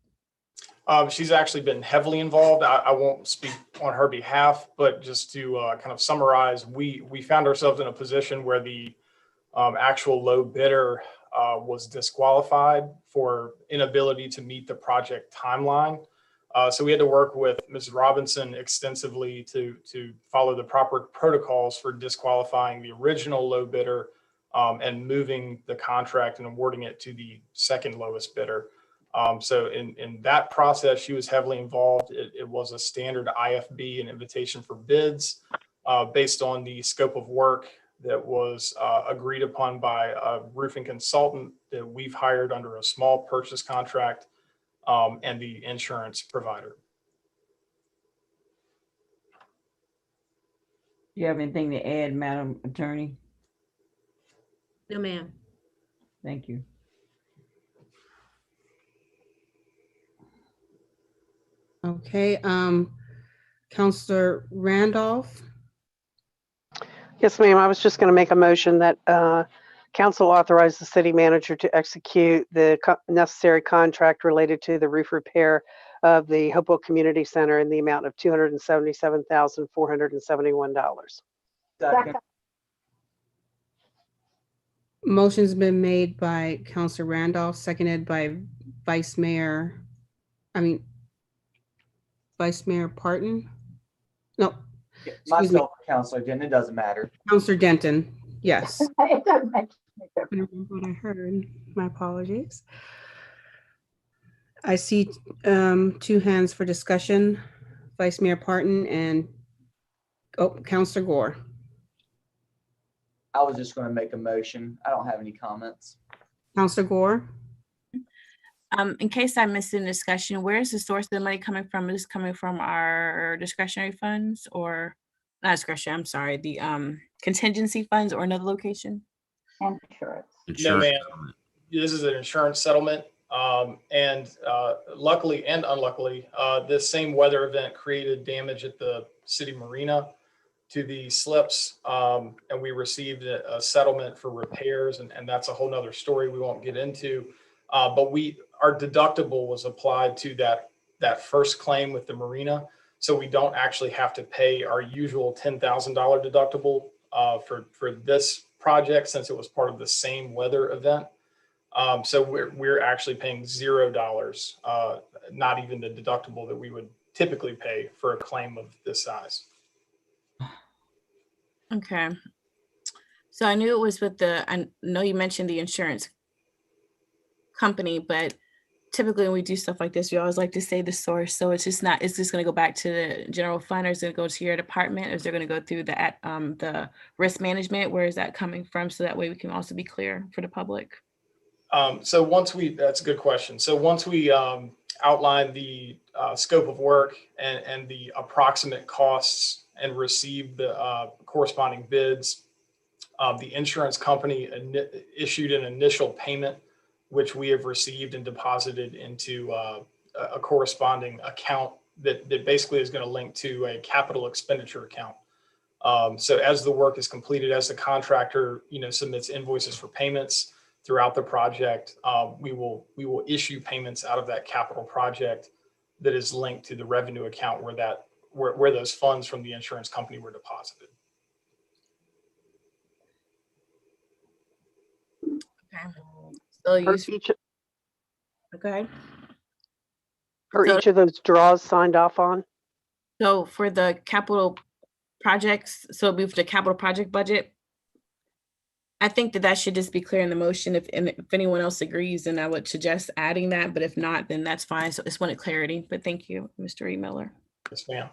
Speaker 18: She's actually been heavily involved. I won't speak on her behalf, but just to kind of summarize, we found ourselves in a position where the actual low bidder was disqualified for inability to meet the project timeline. So we had to work with Ms. Robinson extensively to follow the proper protocols for disqualifying the original low bidder and moving the contract and awarding it to the second lowest bidder. So in that process, she was heavily involved. It was a standard IFB, an invitation for bids, based on the scope of work that was agreed upon by a roofing consultant that we've hired under a small purchase contract, and the insurance provider.
Speaker 3: Do you have anything to add, Madam Attorney?
Speaker 19: No, ma'am.
Speaker 3: Thank you.
Speaker 7: Okay, Counselor Randolph.
Speaker 13: Yes, ma'am. I was just going to make a motion that council authorize the city manager to execute the necessary contract related to the roof repair of the Hopewell Community Center in the amount of $277,471.
Speaker 2: Second.
Speaker 7: Motion's been made by Counselor Randolph, seconded by Vice Mayor Parton. No.
Speaker 2: Myself, Counselor Denton, it doesn't matter.
Speaker 7: Counselor Denton, yes.
Speaker 6: It doesn't make
Speaker 7: I don't remember what I heard. My apologies. I see 2 hands for discussion. Vice Mayor Parton and Counselor Gore.
Speaker 2: I was just going to make a motion. I don't have any comments.
Speaker 7: Counselor Gore.
Speaker 12: In case I missed in discussion, where is the source of the money coming from? Is this coming from our discretionary funds, or not discretionary, I'm sorry, the contingency funds, or another location?
Speaker 6: Insurance.
Speaker 18: No, ma'am. This is an insurance settlement. And luckily and unluckily, this same weather event created damage at the city marina to the slips. And we received a settlement for repairs, and that's a whole nother story we won't get into. But our deductible was applied to that first claim with the marina. So we don't actually have to pay our usual $10,000 deductible for this project, since it was part of the same weather event. So we're actually paying $0, not even the deductible that we would typically pay for a claim of this size.
Speaker 12: Okay. So I knew it was with I know you mentioned the insurance company, but typically when we do stuff like this, we always like to say the source. So it's just going to go back to the general fund, or is it going to go to your department, or is it going to go through the risk management? Where is that coming from? So that way we can also be clear for the public.
Speaker 18: That's a good question. So once we outline the scope of work and the approximate costs and receive the corresponding bids, the insurance company issued an initial payment, which we have received and deposited into a corresponding account that basically is going to link to a capital expenditure account. So as the work is completed, as the contractor, submits invoices for payments throughout the project, we will issue payments out of that capital project that is linked to the revenue account where those funds from the insurance company were deposited.
Speaker 12: Okay. So you, okay.
Speaker 13: Are each of those draws signed off on?
Speaker 12: So for the capital projects, so it'll be for the capital project budget. I think that should just be clear in the motion. If anyone else agrees, then I would suggest adding that. But if not, then that's fine. So just wanted clarity. But thank you, Mr. E. Miller.
Speaker 18: Yes, ma'am.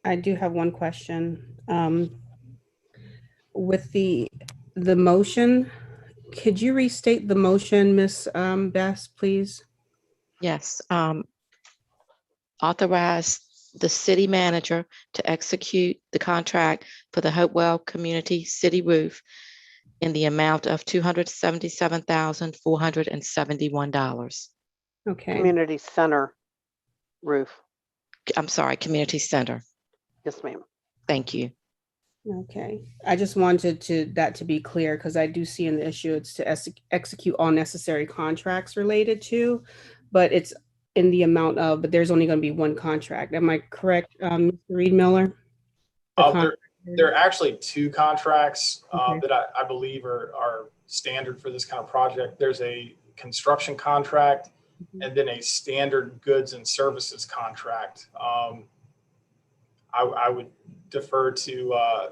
Speaker 7: I do have one question. With the motion, could you restate the motion, Ms. Bess, please?
Speaker 5: Yes. Authorize the city manager to execute the contract for the Hopewell Community City Roof in the amount of $277,471.
Speaker 7: Okay.
Speaker 13: Community center roof.
Speaker 5: I'm sorry, community center.
Speaker 13: Yes, ma'am.
Speaker 5: Thank you.
Speaker 7: Okay. I just wanted that to be clear because I do see in the issue it's to execute all necessary contracts related to, but it's in the amount of, but there's only going to be one contract. Am I correct, Mr. Reed Miller?
Speaker 18: There are actually two contracts that I believe are standard for this kind of project. There's a construction contract and then a standard goods and services contract. I would defer to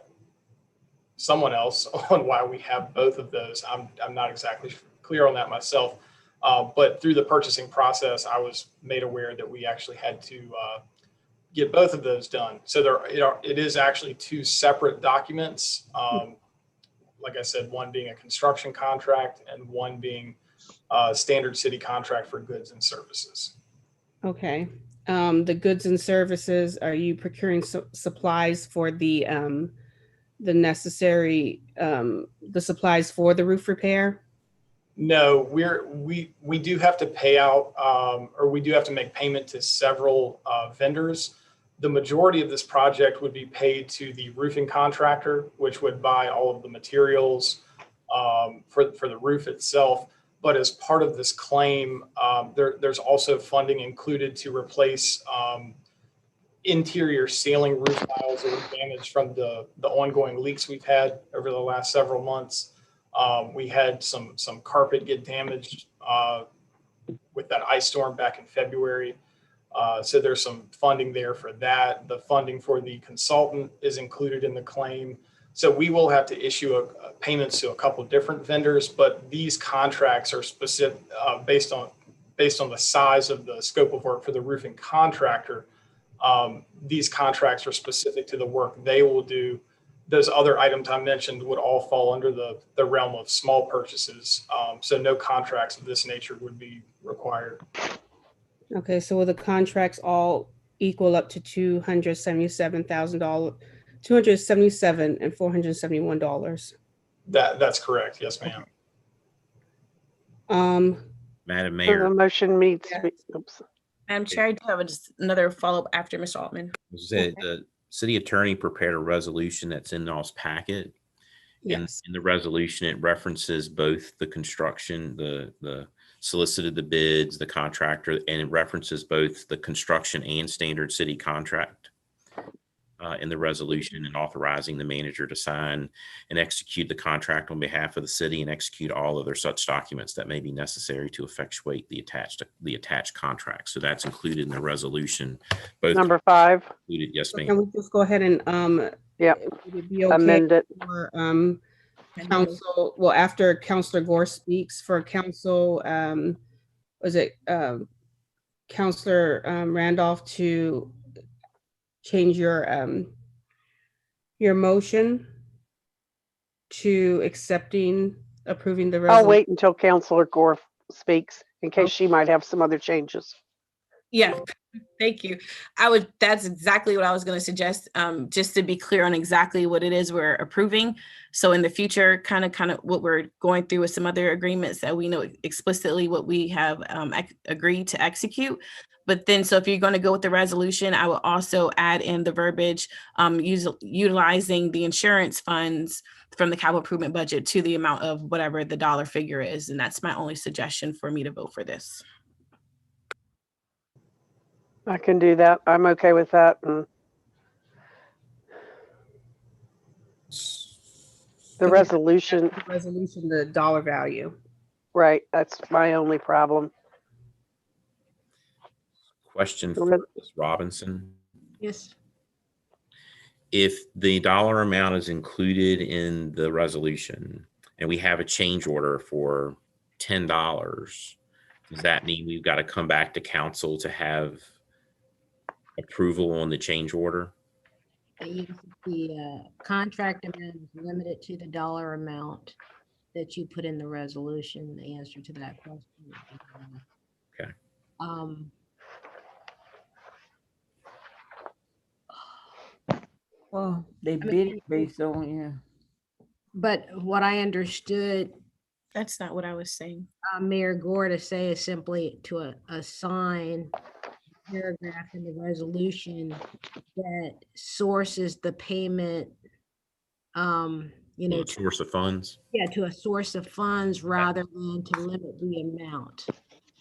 Speaker 18: someone else on why we have both of those. I'm not exactly clear on that myself. But through the purchasing process, I was made aware that we actually had to get both of those done. So it is actually two separate documents. Like I said, one being a construction contract and one being a standard city contract for goods and services.
Speaker 7: Okay. The goods and services, are you procuring supplies for the necessary, the supplies for the roof repair?
Speaker 18: No, we do have to pay out, or we do have to make payment to several vendors. The majority of this project would be paid to the roofing contractor, which would buy all of the materials for the roof itself. But as part of this claim, there's also funding included to replace interior ceiling roof tiles that were damaged from the ongoing leaks we've had over the last several months. We had some carpet get damaged with that ice storm back in February. So there's some funding there for that. The funding for the consultant is included in the claim. So we will have to issue payments to a couple of different vendors, but these contracts are specific based on the size of the scope of work for the roofing contractor. These contracts are specific to the work they will do. Those other items I mentioned would all fall under the realm of small purchases. So no contracts of this nature would be required.
Speaker 7: Okay, so will the contracts all equal up to $277,000, $277,000 and $471?
Speaker 18: That's correct. Yes, ma'am.
Speaker 14: Madam
Speaker 13: So
Speaker 14: Mayor,
Speaker 13: the motion meets. Oops.
Speaker 12: Madam Chair, I do have just another follow-up after Mr. Altman.
Speaker 14: the city attorney prepared a resolution that's in y'all's packet.
Speaker 7: Yes.
Speaker 14: In the resolution, it references both the construction, the solicited the bids, the contractor, and it references both the construction and standard city contract in the resolution, and authorizing the manager to sign and execute the contract on behalf of the city and execute all other such documents that may be necessary to effectuate the attached contract. So that's included in the resolution. Both
Speaker 13: Number 5.
Speaker 14: included. Yes, ma'am.
Speaker 7: Can we just go ahead and would it be okay
Speaker 13: Amend it.
Speaker 7: for council, well, after Councilor Gore speaks, for council, was it Councilor Randolph to change your motion to accepting approving the
Speaker 13: I'll
Speaker 7: resolution.
Speaker 13: wait until Counselor Gore speaks in case she might have some other changes.
Speaker 12: Yeah, thank you. That's exactly what I was going to suggest, just to be clear on exactly what it is we're approving. So in the future, kind of what we're going through with some other agreements that we know explicitly what we have agreed to execute. But then, so if you're going to go with the resolution, I will also add in the verbiage, utilizing the insurance funds from the capital improvement budget to the amount of whatever the dollar figure is. And that's my only suggestion for me to vote for this.
Speaker 13: I can do that. I'm okay with that. And the resolution,
Speaker 7: The dollar value.
Speaker 13: right, that's my only problem.
Speaker 14: Question for Ms. Robinson.
Speaker 19: Yes.
Speaker 14: If the dollar amount is included in the resolution and we have a change order for $10, does that mean we've got to come back to council to have approval on the change order?
Speaker 19: The contract amount is limited to the dollar amount that you put in the resolution, the answer to that question.
Speaker 14: Okay.
Speaker 3: Well, they bid it based on, yeah.
Speaker 19: But what I understood
Speaker 12: That's not what I was saying.
Speaker 19: Mayor Gore to say is simply to assign a paragraph in the resolution that sources the payment,
Speaker 14: Source of funds.
Speaker 19: yeah, to a source of funds rather than to limit the amount.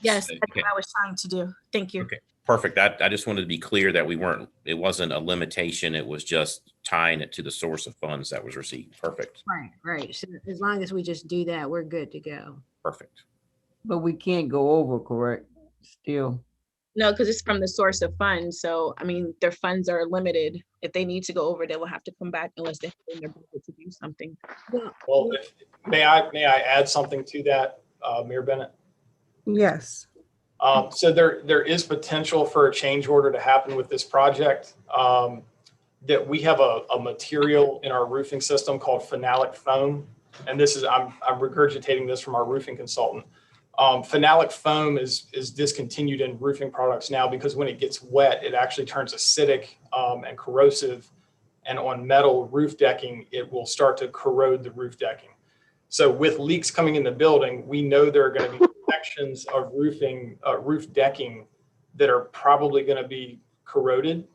Speaker 12: Yes, that's what I was trying to do. Thank you.
Speaker 14: Okay, perfect. I just wanted to be clear that it wasn't a limitation. It was just tying it to the source of funds that was received. Perfect.
Speaker 19: Right. So as long as we just do that, we're good to go.
Speaker 14: Perfect.
Speaker 3: But we can't go over, correct? Still.
Speaker 12: No, because it's from the source of funds. So, I mean, their funds are limited. If they need to go over, they will have to come back unless they have in their budget to do something.
Speaker 18: Well, may I add something to that, Mayor Bennett?
Speaker 7: Yes.
Speaker 18: So there is potential for a change order to happen with this project. That we have a material in our roofing system called phenolic foam. And this is, I'm regurgitating this from our roofing consultant. Phenolic foam is discontinued in roofing products now because when it gets wet, it actually turns acidic and corrosive. And on metal roof decking, it will start to corrode the roof decking. So with leaks coming in the building, we know there are going to be sections of roof decking that are probably going to be corroded.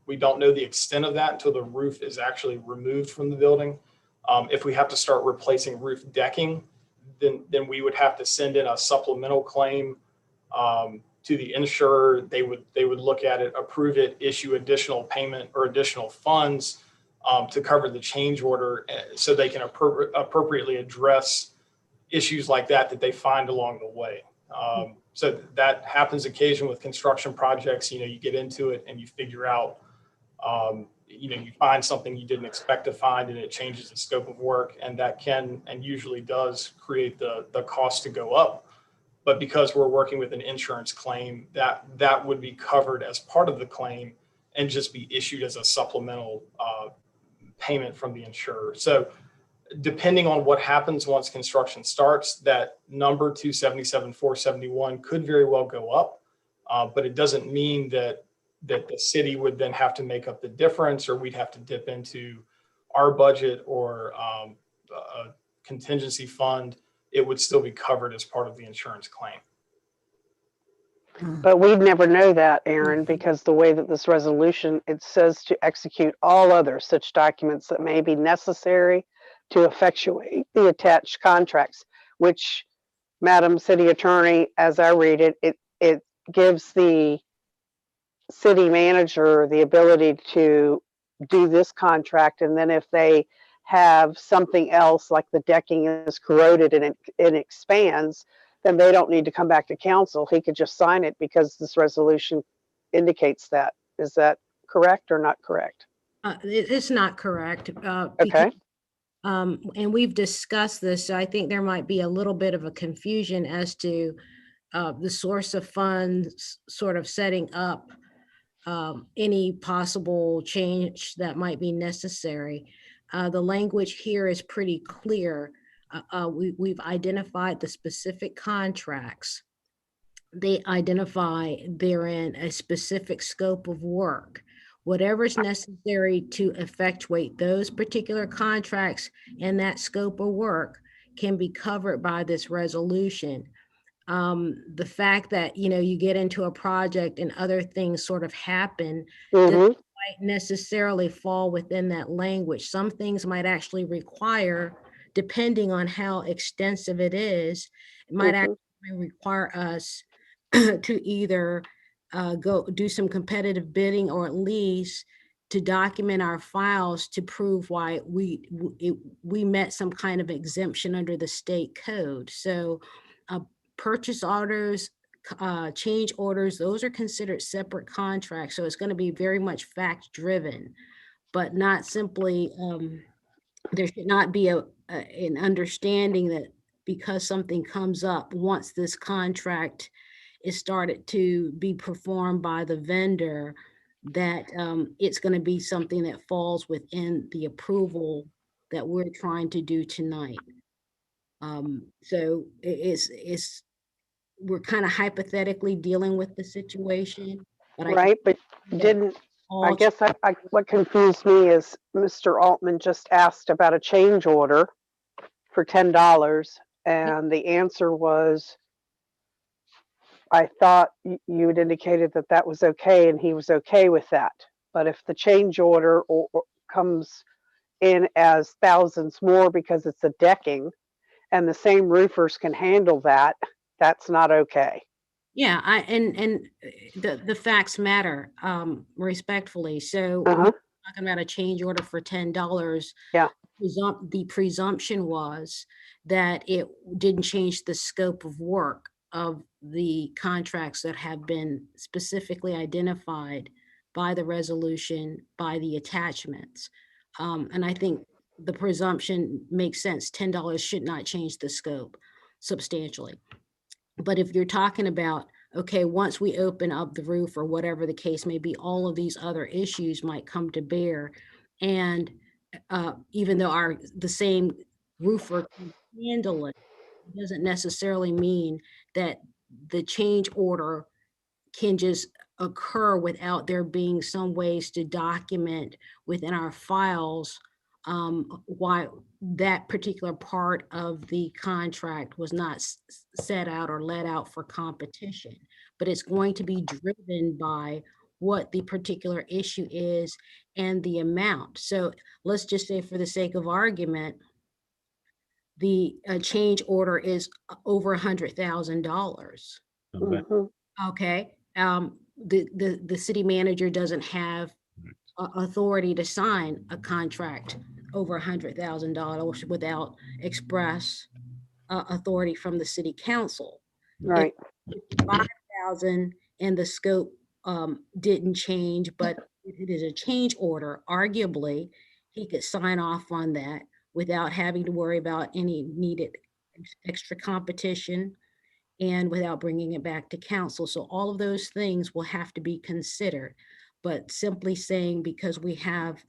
Speaker 18: We don't know the extent of that until the roof is actually removed from the building. If we have to start replacing roof decking, then we would have to send in a supplemental claim to the insurer. They would look at it, approve it, issue additional payment or additional funds to cover the change order so they can appropriately address issues like that they find along the way. So that happens occasionally with construction projects. You get into it and you figure out, you find something you didn't expect to find and it changes the scope of work, and that can and usually does create the cost to go up. But because we're working with an insurance claim, that would be covered as part of the claim and just be issued as a supplemental payment from the insurer. So depending on what happens once construction starts, that number 277,471 could very well go up, but it doesn't mean that the city would then have to make up the difference, or we'd have to dip into our budget or a contingency fund. It would still be covered as part of the insurance claim.
Speaker 13: But we'd never know that, Aaron, because the way that this resolution, it says to execute all other such documents that may be necessary to effectuate the attached contracts, which, Madam City Attorney, as I read it, it gives the city manager the ability to do this contract. And then if they have something else, like the decking is corroded and it expands, then they don't need to come back to council. He could just sign it because this resolution indicates that. Is that correct or not correct?
Speaker 19: It's not correct.
Speaker 13: Okay.
Speaker 19: And we've discussed this, so I think there might be a little bit of a confusion as to the source of funds sort of setting up any possible change that might be necessary. The language here is pretty clear. we've identified the specific contracts. They identify therein a specific scope of work. Whatever is necessary to effectuate those particular contracts and that scope of work can be covered by this resolution. The fact that, you get into a project and other things sort of happen doesn't quite necessarily fall within that language. Some things might actually require, depending on how extensive it is, it might actually require us to either go do some competitive bidding, or at least to document our files to prove why we met some kind of exemption under the state code. So purchase orders, change orders, those are considered separate contracts. So it's going to be very much fact driven, but not simply, there should not be an understanding that because something comes up, once this contract is started to be performed by the vendor, that it's going to be something that falls within the approval that we're trying to do tonight. So we're kind of hypothetically dealing with the situation. But
Speaker 13: but didn't, I guess what confused me is Mr. Altman just asked about a change order for $10, and the answer was, I thought you had indicated that that was okay and he was okay with that. But if the change order or comes in as thousands more because it's a decking and the same roofers can handle that, that's not okay.
Speaker 19: Yeah, and the facts matter, respectfully. So we're talking about a change order for $10.
Speaker 13: Yeah.
Speaker 19: The presumption was that it didn't change the scope of work of the contracts that have been specifically identified by the resolution, by the attachments. And I think the presumption makes sense. $10 should not change the scope substantially. But if you're talking about, okay, once we open up the roof or whatever the case may be, all of these other issues might come to bear. And even though the same roofer can handle it, doesn't necessarily mean that the change order can just occur without there being some ways to document within our files why that particular part of the contract was not set out or let out for competition. But it's going to be driven by what the particular issue is and the amount. So let's just say, for the sake of argument, the change order is over $100,000. Okay. The city manager doesn't have authority to sign a contract over $100,000 without express authority from the city council.
Speaker 13: Right.
Speaker 19: 5,000 and the scope didn't change, but it is a change order. Arguably, he could sign off on that without having to worry about any needed extra competition and without bringing it back to council. So all of those things will have to be considered. But simply saying because we have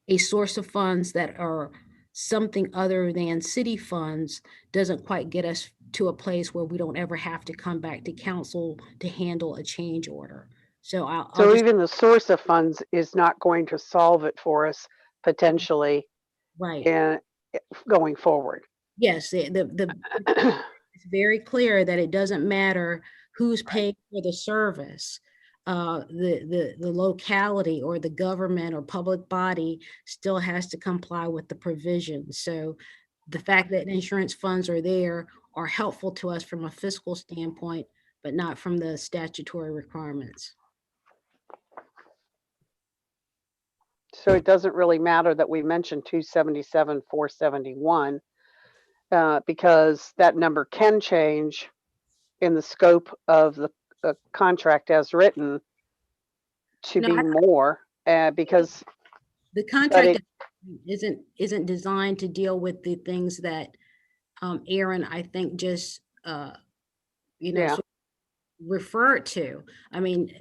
Speaker 19: a source of funds that are something other than city funds doesn't quite get us to a place where we don't ever have to come back to council to handle a change order. So
Speaker 13: so even the source of funds is not going to solve it for us potentially,
Speaker 19: right?
Speaker 13: And going forward.
Speaker 19: Yes, it's very clear that it doesn't matter who's paying for the service. The locality or the government or public body still has to comply with the provisions. So the fact that insurance funds are there are helpful to us from a fiscal standpoint, but not from the statutory requirements.
Speaker 13: So it doesn't really matter that we mentioned 277, 471, because that number can change in the scope of the contract as written to be more, because
Speaker 19: the contract isn't designed to deal with the things that Aaron, I think, just referred to. I mean,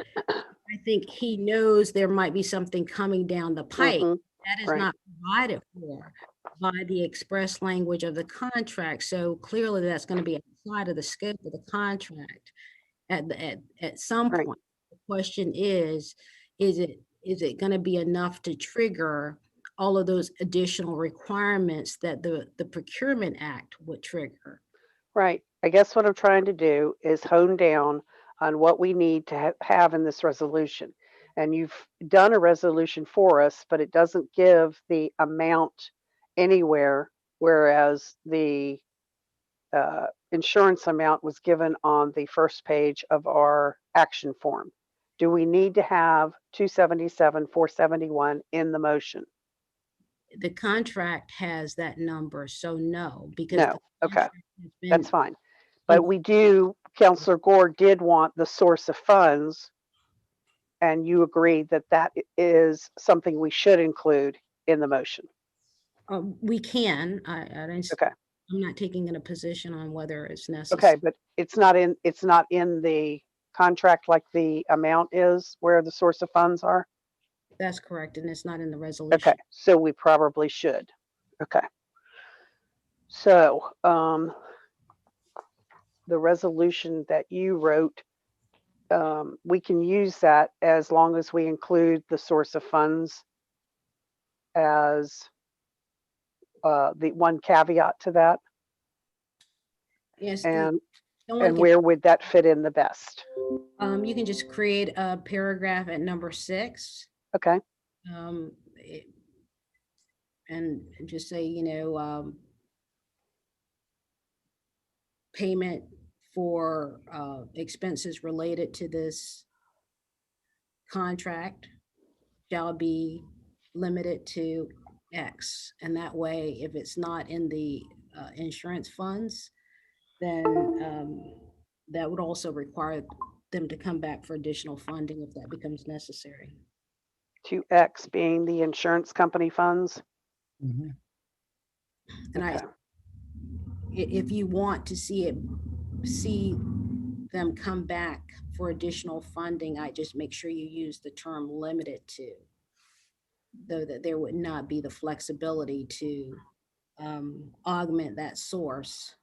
Speaker 19: I think he knows there might be something coming down the pipe that is not provided for. by the express language of the contract. So clearly that's going to be outside of the scope of the contract at some
Speaker 13: Right.
Speaker 19: point. The question is it going to be enough to trigger all of those additional requirements that the Procurement Act would trigger?
Speaker 13: Right. I guess what I'm trying to do is hone down on what we need to have in this resolution. And you've done a resolution for us, but it doesn't give the amount anywhere, whereas the insurance amount was given on the first page of our action form. Do we need to have 277, 471 in the motion?
Speaker 19: The contract has that number, so no, because
Speaker 13: No. Okay.
Speaker 19: contract has been-
Speaker 13: That's fine. But we do, Counselor Gore did want the source of funds. And you agreed that that is something we should include in the motion.
Speaker 19: We can. I didn't.
Speaker 13: Okay.
Speaker 19: I'm not taking a position on whether it's necessary.
Speaker 13: Okay, but it's not in the contract like the amount is where the source of funds are?
Speaker 19: That's correct, and it's not in the resolution.
Speaker 13: Okay, so we probably should. Okay. So, the resolution that you wrote, we can use that as long as we include the source of funds as the one caveat to that.
Speaker 19: Yes.
Speaker 13: And
Speaker 19: someone can-
Speaker 13: where would that fit in the best?
Speaker 19: You can just create a paragraph at number 6.
Speaker 13: Okay.
Speaker 19: And just say, payment for expenses related to this contract shall be limited to X. And that way, if it's not in the insurance funds, then that would also require them to come back for additional funding if that becomes necessary.
Speaker 13: To X being the insurance company funds?
Speaker 19: And if you want to see them come back for additional funding, I just make sure you use the term limited to, though that there would not be the flexibility to augment that source.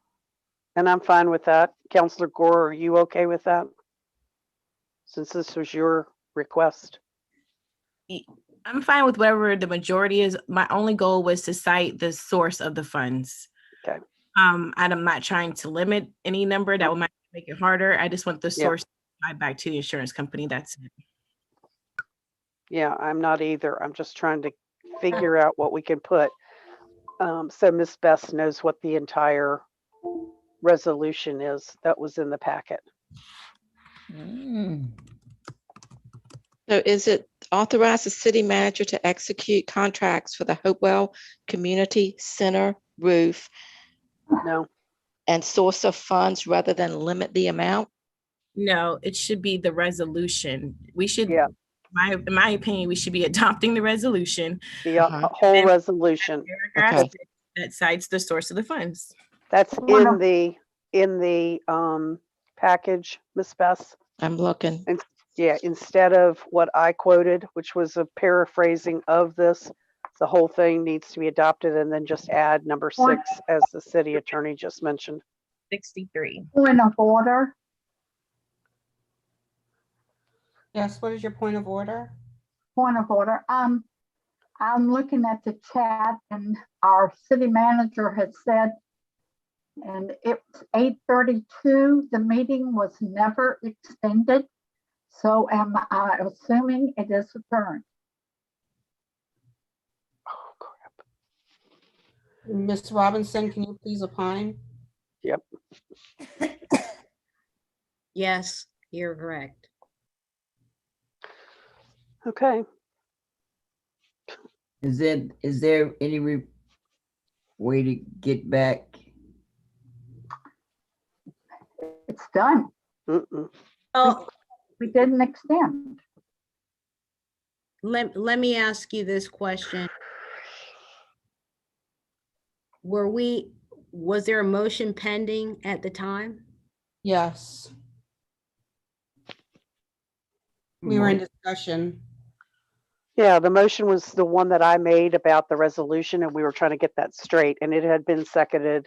Speaker 13: And I'm fine with that. Counselor Gore, are you okay with that? Since this was your request.
Speaker 20: I'm fine with whatever the majority is. My only goal was to cite the source of the funds.
Speaker 13: Okay.
Speaker 20: And I'm not trying to limit any number that might make it harder. I just want the source tied back to the insurance company. That's it.
Speaker 13: Yeah, I'm not either. I'm just trying to figure out what we can put. So Ms. Best knows what the entire resolution is that was in the packet.
Speaker 5: So is it authorize the city manager to execute contracts for the Hopewell Community Center roof?
Speaker 13: No.
Speaker 5: And source of funds rather than limit the amount?
Speaker 20: No, it should be the resolution. We should, in my opinion, we should be adopting the resolution.
Speaker 13: The whole resolution.
Speaker 20: Paragraph that cites the source of the funds.
Speaker 13: That's in the package, Ms. Bess.
Speaker 5: I'm looking.
Speaker 13: And yeah, instead of what I quoted, which was a paraphrasing of this, the whole thing needs to be adopted and then just add number 6 as the city attorney just mentioned.
Speaker 20: 63.
Speaker 6: Point of order.
Speaker 7: Yes, what is your point of order?
Speaker 6: Point of order. I'm looking at the chat and our city manager has said, and it's 8:32, the meeting was never extended. So am I assuming it is adjourned?
Speaker 7: Ms. Robinson, can you please opine?
Speaker 13: Yep.
Speaker 19: Yes, you're correct.
Speaker 13: Okay.
Speaker 3: Is there any way to get back?
Speaker 6: It's done.
Speaker 19: Oh,
Speaker 6: we didn't extend.
Speaker 19: Let me ask you this question. Was there a motion pending at the time?
Speaker 7: Yes. We were in discussion.
Speaker 13: Yeah, the motion was the one that I made about the resolution, and we were trying to get that straight, and it had been seconded.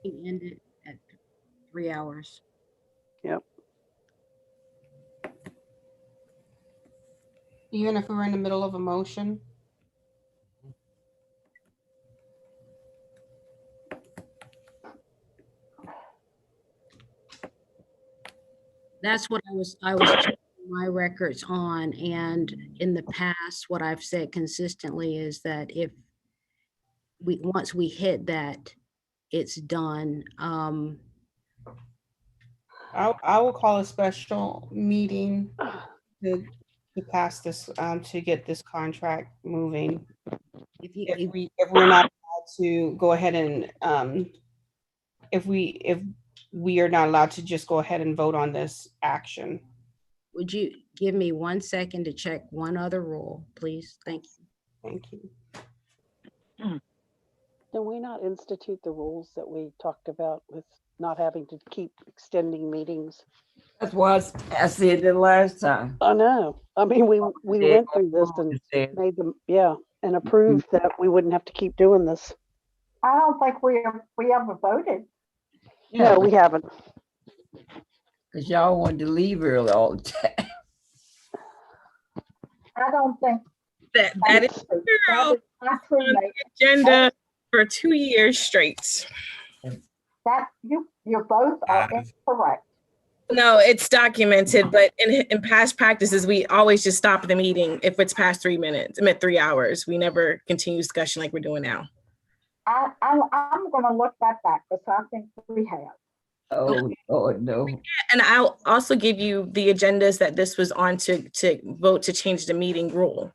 Speaker 19: It ended at 3 hours.
Speaker 13: Yep.
Speaker 7: Even if we were in the middle of a motion?
Speaker 19: That's what I was checking my records on, and in the past, what I've said consistently is that if once we hit that, it's done.
Speaker 7: I will call a special meeting to pass this, to get this contract moving. If we're not allowed to go ahead and, if we are not allowed to just go ahead and vote on this action.
Speaker 19: Would you give me 1 second to check one other rule, please? Thank you.
Speaker 7: Thank you.
Speaker 13: Can we not institute the rules that we talked about with not having to keep extending meetings?
Speaker 3: That's why I said the last time.
Speaker 13: I know. I mean, we went through this and made them, yeah, and approved that we wouldn't have to keep doing this.
Speaker 6: I don't think we ever voted.
Speaker 13: No, we haven't.
Speaker 3: Because y'all wanted to leave early all the time.
Speaker 6: I don't think.
Speaker 20: That is true. On the agenda for 2 years straight.
Speaker 6: That you both are incorrect.
Speaker 20: No, it's documented, but in past practices, we always just stop the meeting if it's past 3 minutes. I meant 3 hours. We never continue discussion like we're doing now.
Speaker 6: I'm going to look that back because I think we have.
Speaker 3: Oh, no.
Speaker 20: And I'll also give you the agendas that this was on to vote to change the meeting rule.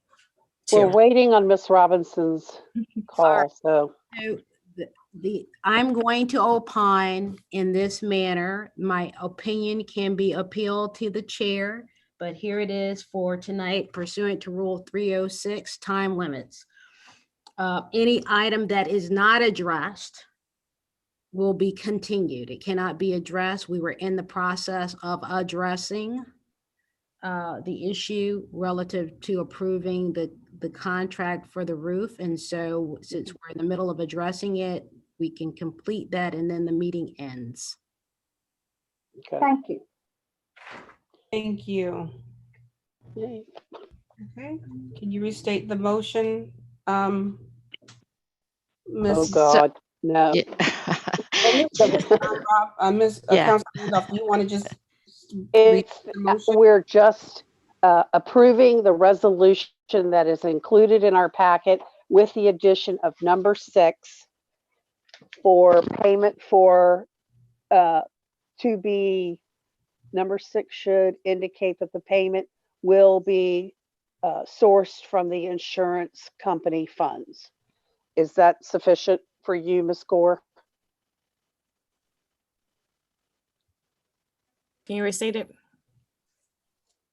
Speaker 13: We're waiting on Miss Robinson's call, so.
Speaker 19: So I'm going to opine in this manner. My opinion can be appealed to the chair, but here it is for tonight pursuant to Rule 306, time limits. Any item that is not addressed will be continued. It cannot be addressed. We were in the process of addressing the issue relative to approving the contract for the roof. And so since we're in the middle of addressing it, we can complete that and then the meeting ends.
Speaker 13: Okay.
Speaker 6: Thank you.
Speaker 7: Thank you.
Speaker 13: Yay.
Speaker 7: Okay, can you restate the motion?
Speaker 13: Oh
Speaker 7: Miss
Speaker 13: God, no.
Speaker 7: Miss
Speaker 13: Yeah.
Speaker 7: Councilman Rudolph, do you want to just?
Speaker 13: We're just approving the resolution that is included in our packet with the addition of number 6 for payment for to be, number 6 should indicate that the payment will be sourced from the insurance company funds. Is that sufficient for you, Ms. Gore?
Speaker 20: Can you restate it?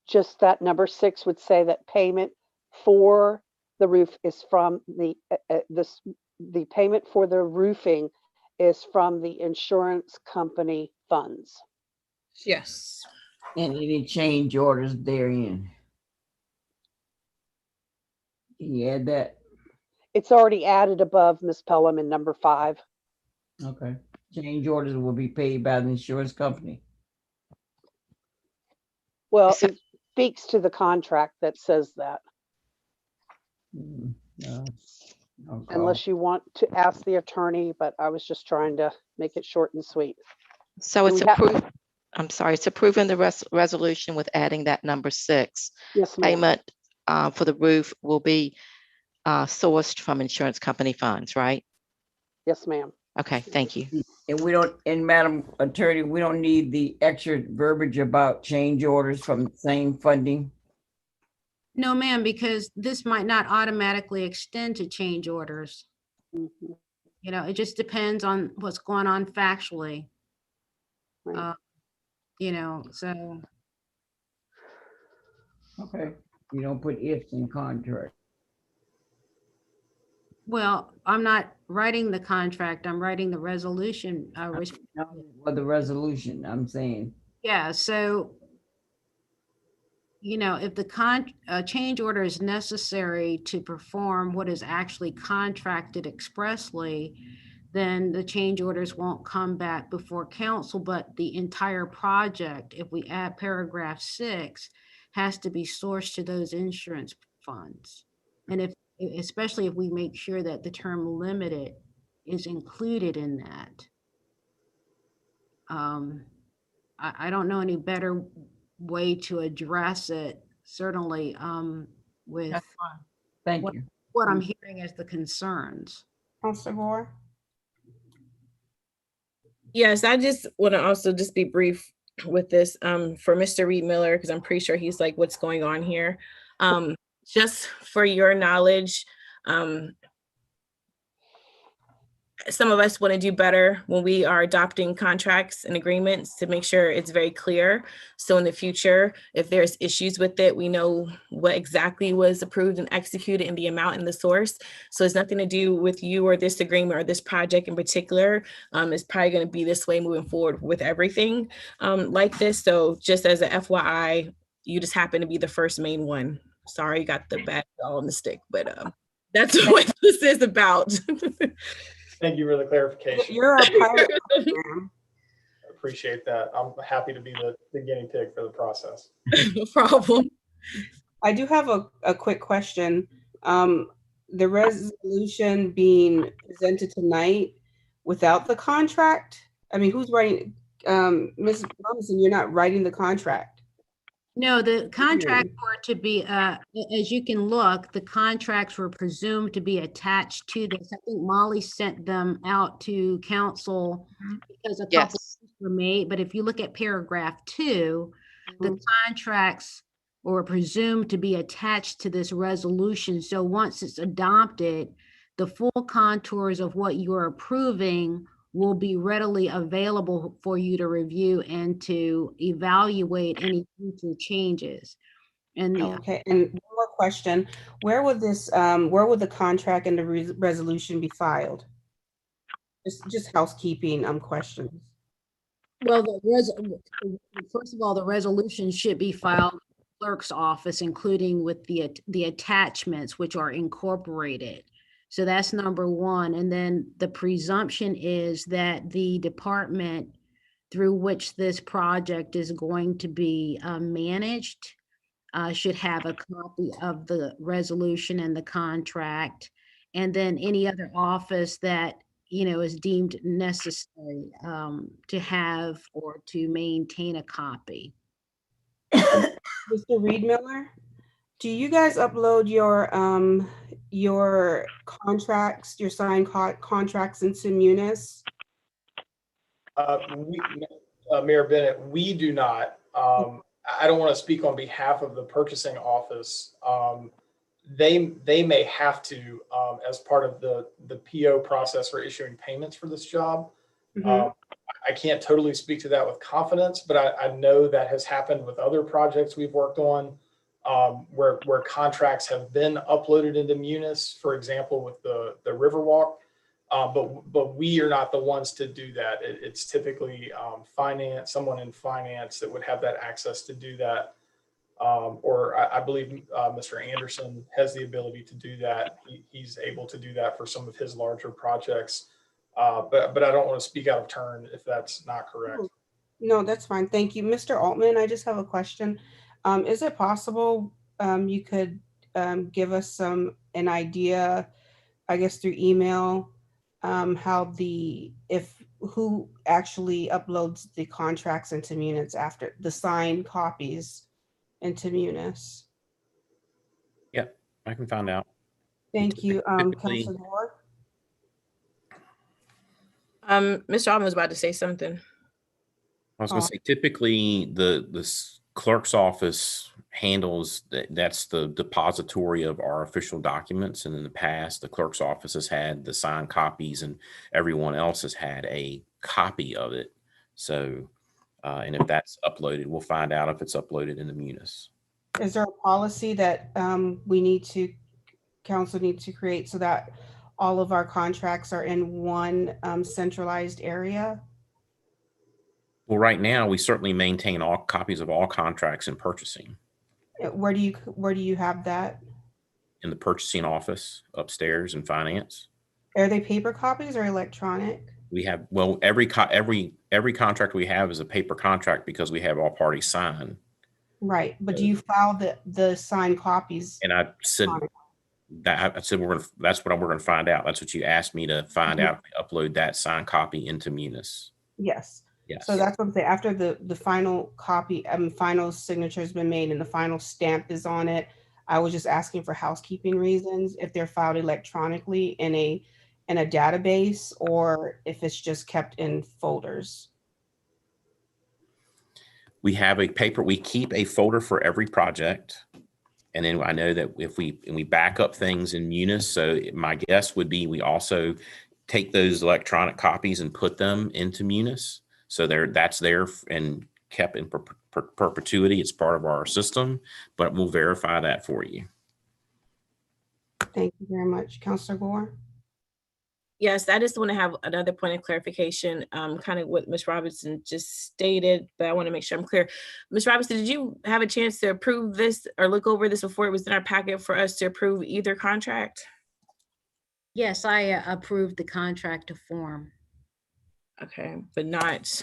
Speaker 13: Just that number 6 would say that payment for the roof is from the payment for the roofing is from the insurance company funds.
Speaker 20: Yes.
Speaker 3: And any change orders therein. Can you add that?
Speaker 13: It's already added above, Ms. Pelham, in number 5.
Speaker 3: Okay. Change orders will be paid by the insurance company.
Speaker 13: Well, it speaks to the contract that says that.
Speaker 3: No. Okay.
Speaker 13: Unless you want to ask the attorney, but I was just trying to make it short and sweet.
Speaker 5: So it's approved. I'm sorry, it's approving the resolution with adding that number 6.
Speaker 13: Yes, ma'am.
Speaker 5: Payment for the roof will be sourced from insurance company funds, right?
Speaker 13: Yes, ma'am.
Speaker 5: Okay, thank you.
Speaker 3: And we don't, and Madam Attorney, we don't need the extra verbiage about change orders from the same funding.
Speaker 19: No, ma'am, because this might not automatically extend to change orders.
Speaker 13: Mhm.
Speaker 19: You know, it just depends on what's going on factually.
Speaker 13: Right.
Speaker 19: You know, so
Speaker 3: Okay. You don't put ifs in contract.
Speaker 19: Well, I'm not writing the contract, I'm writing the resolution.
Speaker 3: Well, the resolution, I'm saying.
Speaker 19: Yeah, so, if the change order is necessary to perform what is actually contracted expressly, then the change orders won't come back before council, but the entire project, if we add paragraph 6, has to be sourced to those insurance funds. And especially if we make sure that the term limited is included in that. I don't know any better way to address it, certainly with
Speaker 3: That's fine. Thank you.
Speaker 19: what I'm hearing as the concerns.
Speaker 7: Counselor Gore?
Speaker 20: Yes, I just want to also just be brief with this for Mr. Reed Miller, because I'm pretty sure he's like, what's going on here? Just for your knowledge, some of us want to do better when we are adopting contracts and agreements to make sure it's very clear. So in the future, if there's issues with it, we know what exactly was approved and executed and the amount and the source. So it's nothing to do with you or this agreement or this project in particular. It's probably going to be this way moving forward with everything like this. So just as a FYI, you just happen to be the first main one. Sorry, you got the bad ball on the stick, but that's what this is about.
Speaker 18: Thank you for the clarification.
Speaker 7: You're a pilot program.
Speaker 18: Appreciate that. I'm happy to be the guinea pig for the process.
Speaker 20: No problem.
Speaker 7: I do have a quick question. The resolution being presented tonight without the contract, I mean, who's writing? Ms. Robinson, you're not writing the contract.
Speaker 19: No, the contract were to be, as you can look, the contracts were presumed to be attached to this. I think Molly sent them out to council because a couple were made. But if you look at paragraph 2, the contracts were presumed to be attached to this resolution. So once it's adopted, the full contours of what you're approving will be readily available for you to review and to evaluate any future changes. And
Speaker 7: Okay, and one more question. Where would the contract and the resolution be filed? Just housekeeping questions.
Speaker 19: well, first of all, the resolution should be filed in the clerk's office, including with the attachments which are incorporated. So that's number one. And then the presumption is that the department through which this project is going to be managed should have a copy of the resolution and the contract. And then any other office that, is deemed necessary to have or to maintain a copy.
Speaker 7: Mr. Reed Miller, do you guys upload your contracts, your signed contracts into Munis?
Speaker 18: Mayor Bennett, we do not. I don't want to speak on behalf of the purchasing office. They may have to as part of the PO process for issuing payments for this job. I can't totally speak to that with confidence, but I know that has happened with other projects we've worked on. Where contracts have been uploaded into Munis, for example, with the Riverwalk, but we are not the ones to do that. It's typically someone in finance that would have that access to do that, or I believe Mr. Anderson has the ability to do that. He's able to do that for some of his larger projects, but I don't want to speak out of turn if that's not correct.
Speaker 7: No, that's fine. Thank you. Mr. Altman, I just have a question. Is it possible you could give us an idea, I guess through email, who actually uploads the contracts into Munis after the signed copies into Munis?
Speaker 14: Yep, I can find out.
Speaker 7: Thank you,
Speaker 14: Typically-
Speaker 7: Councilor Moore.
Speaker 20: Mr. Alvin was about to say something.
Speaker 14: I was going to say, typically the clerk's office handles that's the depository of our official documents. And in the past, the clerk's office has had the signed copies and everyone else has had a copy of it. So, and if that's uploaded, we'll find out if it's uploaded in the Munis.
Speaker 7: Is there a policy that council needs to create so that all of our contracts are in one centralized area?
Speaker 14: Well, right now, we certainly maintain all copies of all contracts in purchasing
Speaker 7: Where do you have that?
Speaker 14: in the purchasing office upstairs in finance.
Speaker 7: Are they paper copies or electronic?
Speaker 14: We have, well, every contract we have is a paper contract because we have all parties sign.
Speaker 7: Right, but do you file the signed copies?
Speaker 14: And I said that that's what we're gonna find out. That's what you asked me to find out. Upload that signed copy into Munis.
Speaker 7: Yes.
Speaker 14: Yes.
Speaker 7: So that's what I'm saying. After the final copy, final signature has been made and the final stamp is on it, I was just asking for housekeeping reasons, if they're filed electronically in a database or if it's just kept in folders.
Speaker 14: We have a paper, we keep a folder for every project. And then I know that if we back up things in Munis, so my guess would be we also take those electronic copies and put them into Munis. So that's there and kept in perpetuity. It's part of our system, but we'll verify that for you.
Speaker 7: Thank you very much. Councilor Gore?
Speaker 20: Yes, I just want to have another point of clarification, kind of what Ms. Robinson just stated, but I want to make sure I'm clear. Ms. Robinson, did you have a chance to approve this or look over this before it was in our packet for us to approve either contract?
Speaker 19: Yes, I approved the contract to form.
Speaker 20: Okay, but not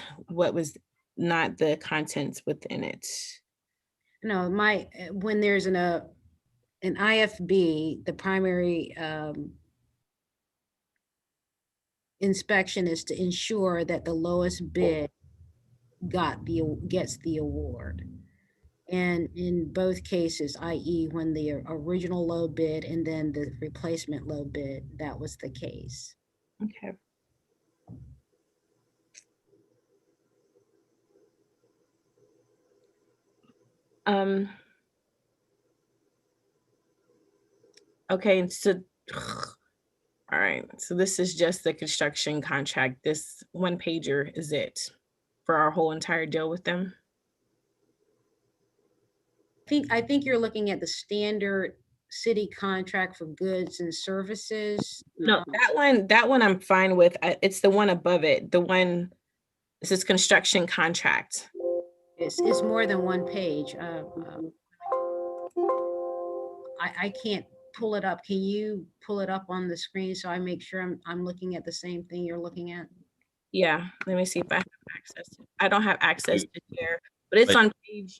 Speaker 20: not the contents within it.
Speaker 19: No, when there's an IFB, the primary inspection is to ensure that the lowest bid gets the award. And in both cases, i.e. when the original low bid and then the replacement low bid, that was the case.
Speaker 20: Okay. Okay, so all right, so this is just the construction contract. This one pager is it for our whole entire deal with them?
Speaker 19: I think you're looking at the standard city contract for goods and services.
Speaker 20: No, that one I'm fine with. It's the one above it. The one, this is construction contract.
Speaker 19: It's more than one page. I can't pull it up. Can you pull it up on the screen so I make sure I'm looking at the same thing you're looking at?
Speaker 20: Yeah, let me see if I have access. I don't have access to share, but it's on page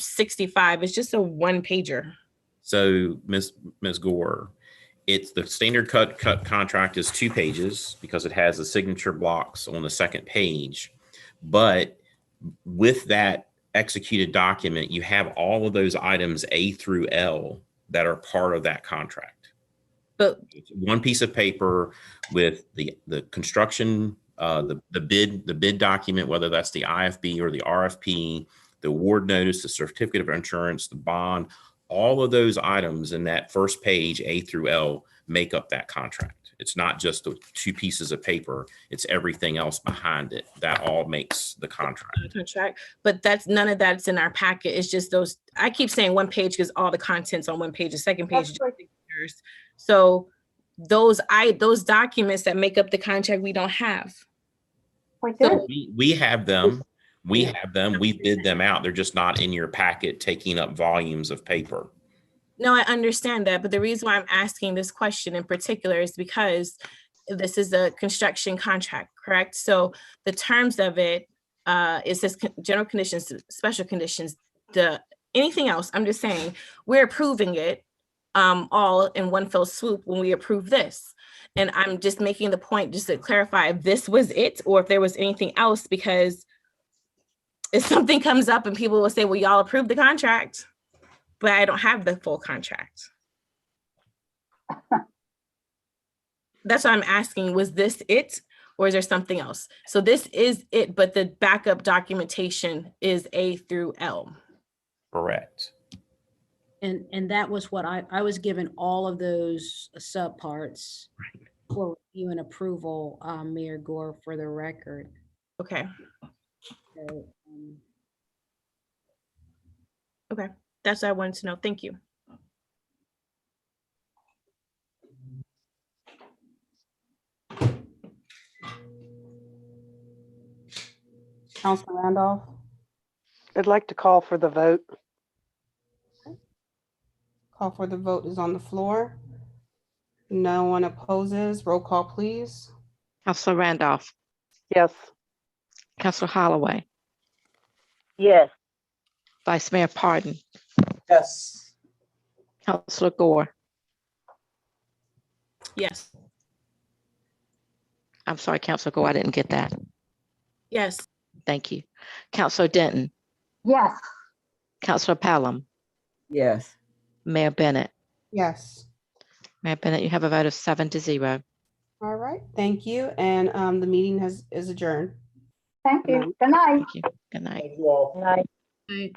Speaker 20: 65. It's just a one pager.
Speaker 14: So Ms. Gore, it's the standard cut contract is 2 pages because it has the signature blocks on the second page. But with that executed document, you have all of those items A through L that are part of that contract.
Speaker 20: But
Speaker 14: it's one piece of paper with the construction, the bid document, whether that's the IFB or the RFP, the award notice, the certificate of insurance, the bond, all of those items in that first page, A through L, make up that contract. It's not just the 2 pieces of paper, it's everything else behind it. That all makes the contract.
Speaker 20: But none of that's in our packet. It's just those, I keep saying one page because all the content's on one page, the second page is just signatures. So those documents that make up the contract, we don't have.
Speaker 14: So we have them. We have them. We bid them out. They're just not in your packet taking up volumes of paper.
Speaker 20: No, I understand that. But the reason why I'm asking this question in particular is because this is a construction contract, correct? So the terms of it, it says general conditions, special conditions, anything else. I'm just saying we're approving it all in one fell swoop when we approve this. And I'm just making the point just to clarify if this was it or if there was anything else, because if something comes up and people will say, well, y'all approved the contract, but I don't have the full contract. That's why I'm asking, was this it or is there something else? So this is it, but the backup documentation is A through L.
Speaker 14: Correct.
Speaker 19: And that was what I was given all of those subparts for review and approval, Mayor Gore, for the record.
Speaker 20: Okay.
Speaker 19: So,
Speaker 20: okay. That's what I wanted to know. Thank you.
Speaker 7: Councilor Randolph.
Speaker 13: I'd like to call for the vote.
Speaker 7: Call for the vote is on the floor. No one opposes. Roll call, please.
Speaker 5: Counselor Randolph,
Speaker 13: Yes.
Speaker 5: Counselor Holloway,
Speaker 4: Yes.
Speaker 5: Vice Mayor Pardon,
Speaker 2: Yes.
Speaker 5: Counselor Gore.
Speaker 20: Yes.
Speaker 5: I'm sorry, Counselor Gore, I didn't get that.
Speaker 20: Yes.
Speaker 5: Thank you. Counselor Denton,
Speaker 6: Yes.
Speaker 5: Counselor Pelham,
Speaker 3: Yes.
Speaker 5: Mayor Bennett.
Speaker 7: Yes.
Speaker 5: Mayor Bennett, you have a vote of 7-0.
Speaker 7: All right, thank you. And the meeting is adjourned.
Speaker 6: Thank you. Good night.
Speaker 5: Thank you. Good night.
Speaker 18: Thank you all.
Speaker 4: Night.
Speaker 19: Right.